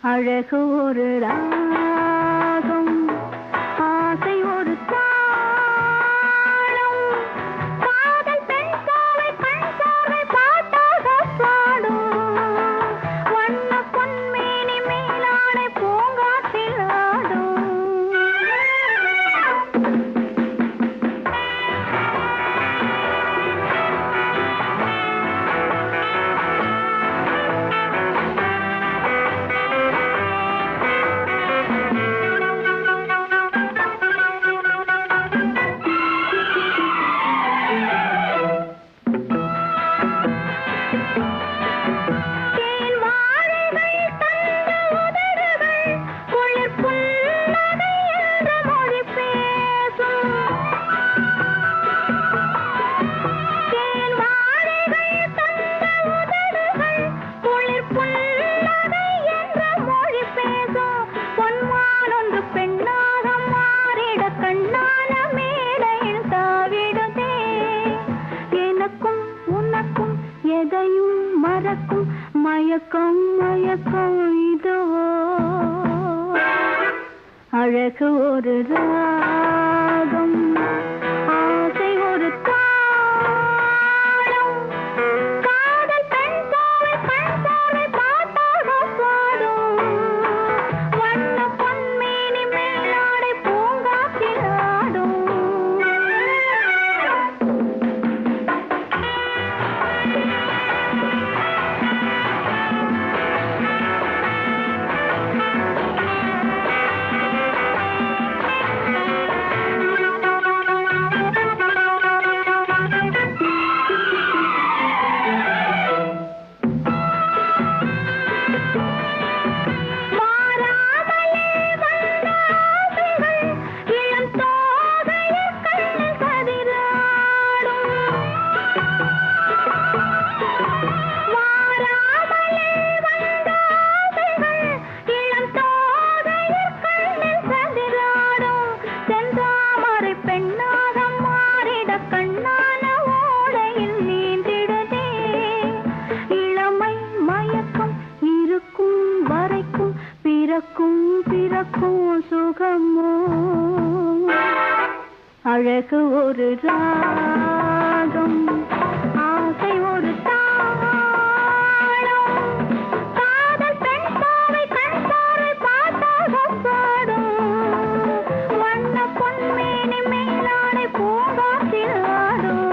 அழகு ஒரு ராகம் ஆசை ஒரு தாளம் காதல் பெண் பாவை கண் பார்வை பாட்டாக பாடும் மறக்கும் மயக்கம் மயக்கம் இதுவோ அழகு ஒரு ராகம் ஆசை ஒரு தாளம் காதல் பெண் சாலை பாட்டாக பாடும் வண்ண பொன்மேனி மேலாடை பூங்காற்றில் ஆடும் அழகு ஒரு ராகம் ஆசை ஒரு தாளம் காதல் பெண் சாலை பாட்டாக பாடும் வண்ண பொன்மேனி மேலாடை பூங்காற்றில் ஆடும்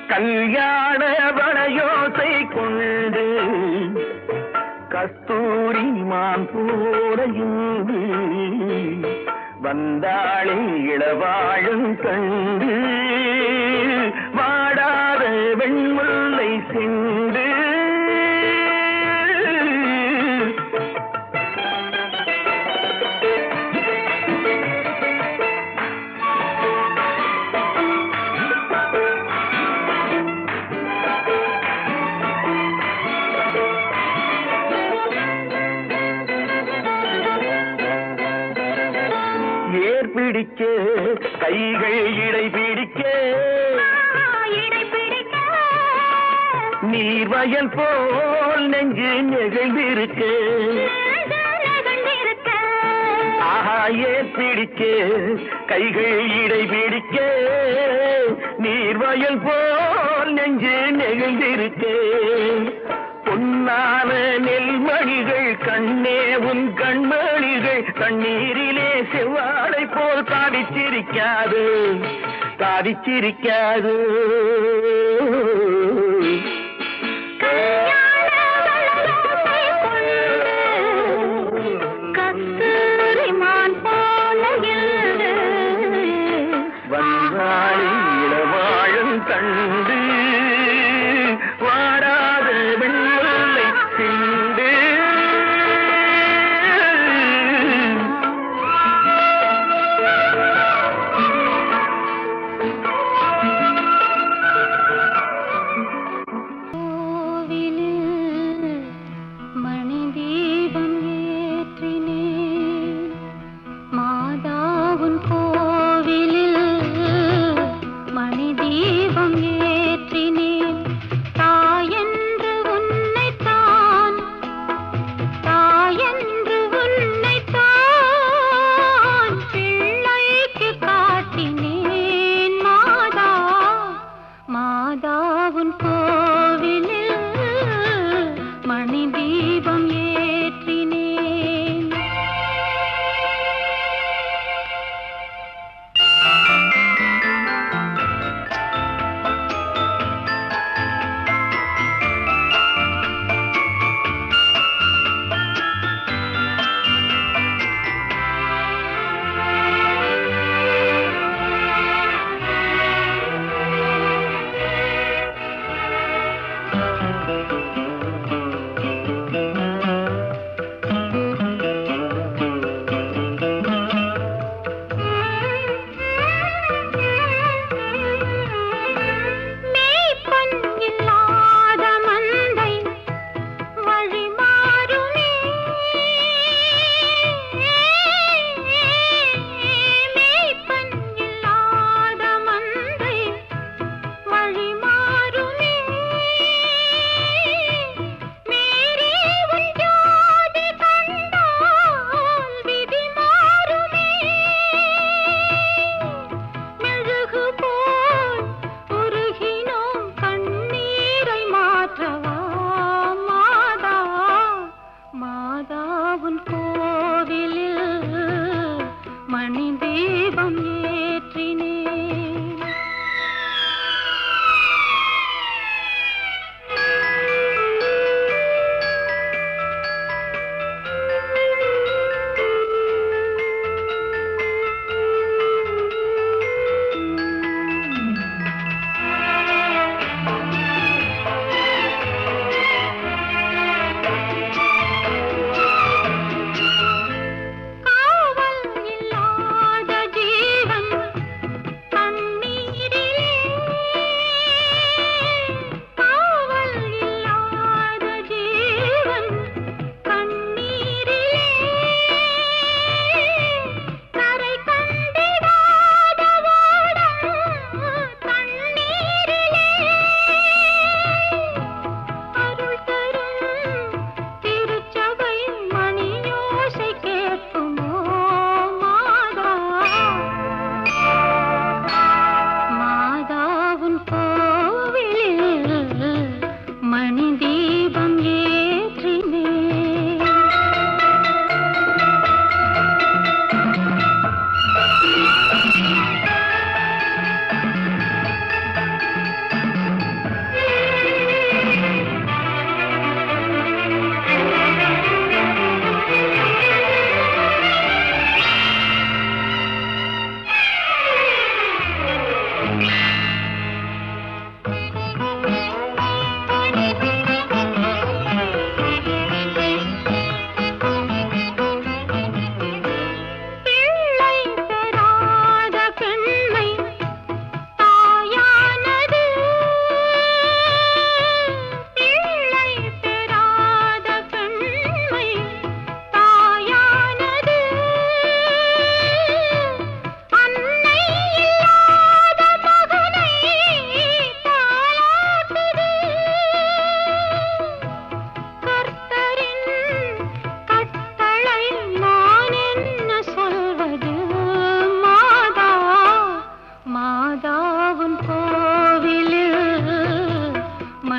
கல்யாண வளையோசை கொண்டு கஸ்தூரி மான் போரையுண்டு வந்தாளே இளவாழும் கண்டு வாடா வெண்முல்லை சிண்டு பிடிக்க கைகள் இடை பிடிக்க நீர்வயல் போல் நெஞ்சு நெகிழ்ந்திருக்க ஆஹா ஏர் பிடிக்க கைகள் இடை பிடிக்க நீர்வயல் போல் நெஞ்சு நெகிழ்ந்திருக்க பொன்னான நெல்மணிகள் கண்ணே உன் கண்மணிகள் கண்ணீரிலே செவ்வாழை போல் தாடிச்சிருக்காது தாடிச்சிருக்காது வந்தாளி இளவாழும் கண்டு வாடாத வெண்முல்லை சிண்டு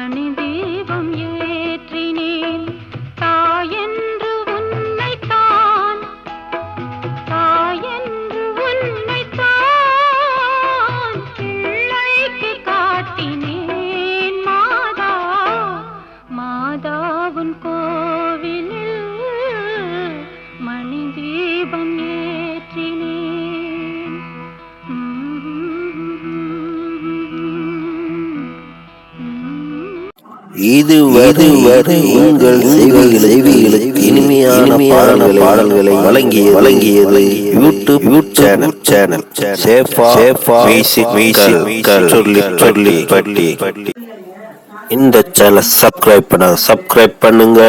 மணி தீபம் ஏற்றினேன் தாயென்று உன்னைத்தான் பிள்ளைக்கு காட்டினேன் மாதாவுன் கோவிலில் மணி தீபம் ஏற்றினேன். இதுவரை உங்கள் செவிகளுக்கு இனிமையான பாடல்களை வழங்கியது யூடியூப் சேனல் சேஃபா சொல்லி பட்டி. இந்த சேனல் சப்ஸ்கிரைப் பண்ணுங்க.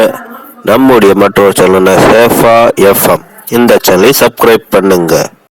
நம்முடைய மற்றொரு சேனல் சேஃபா எஃப்எம், இந்த சேனலை சப்ஸ்கிரைப் பண்ணுங்க.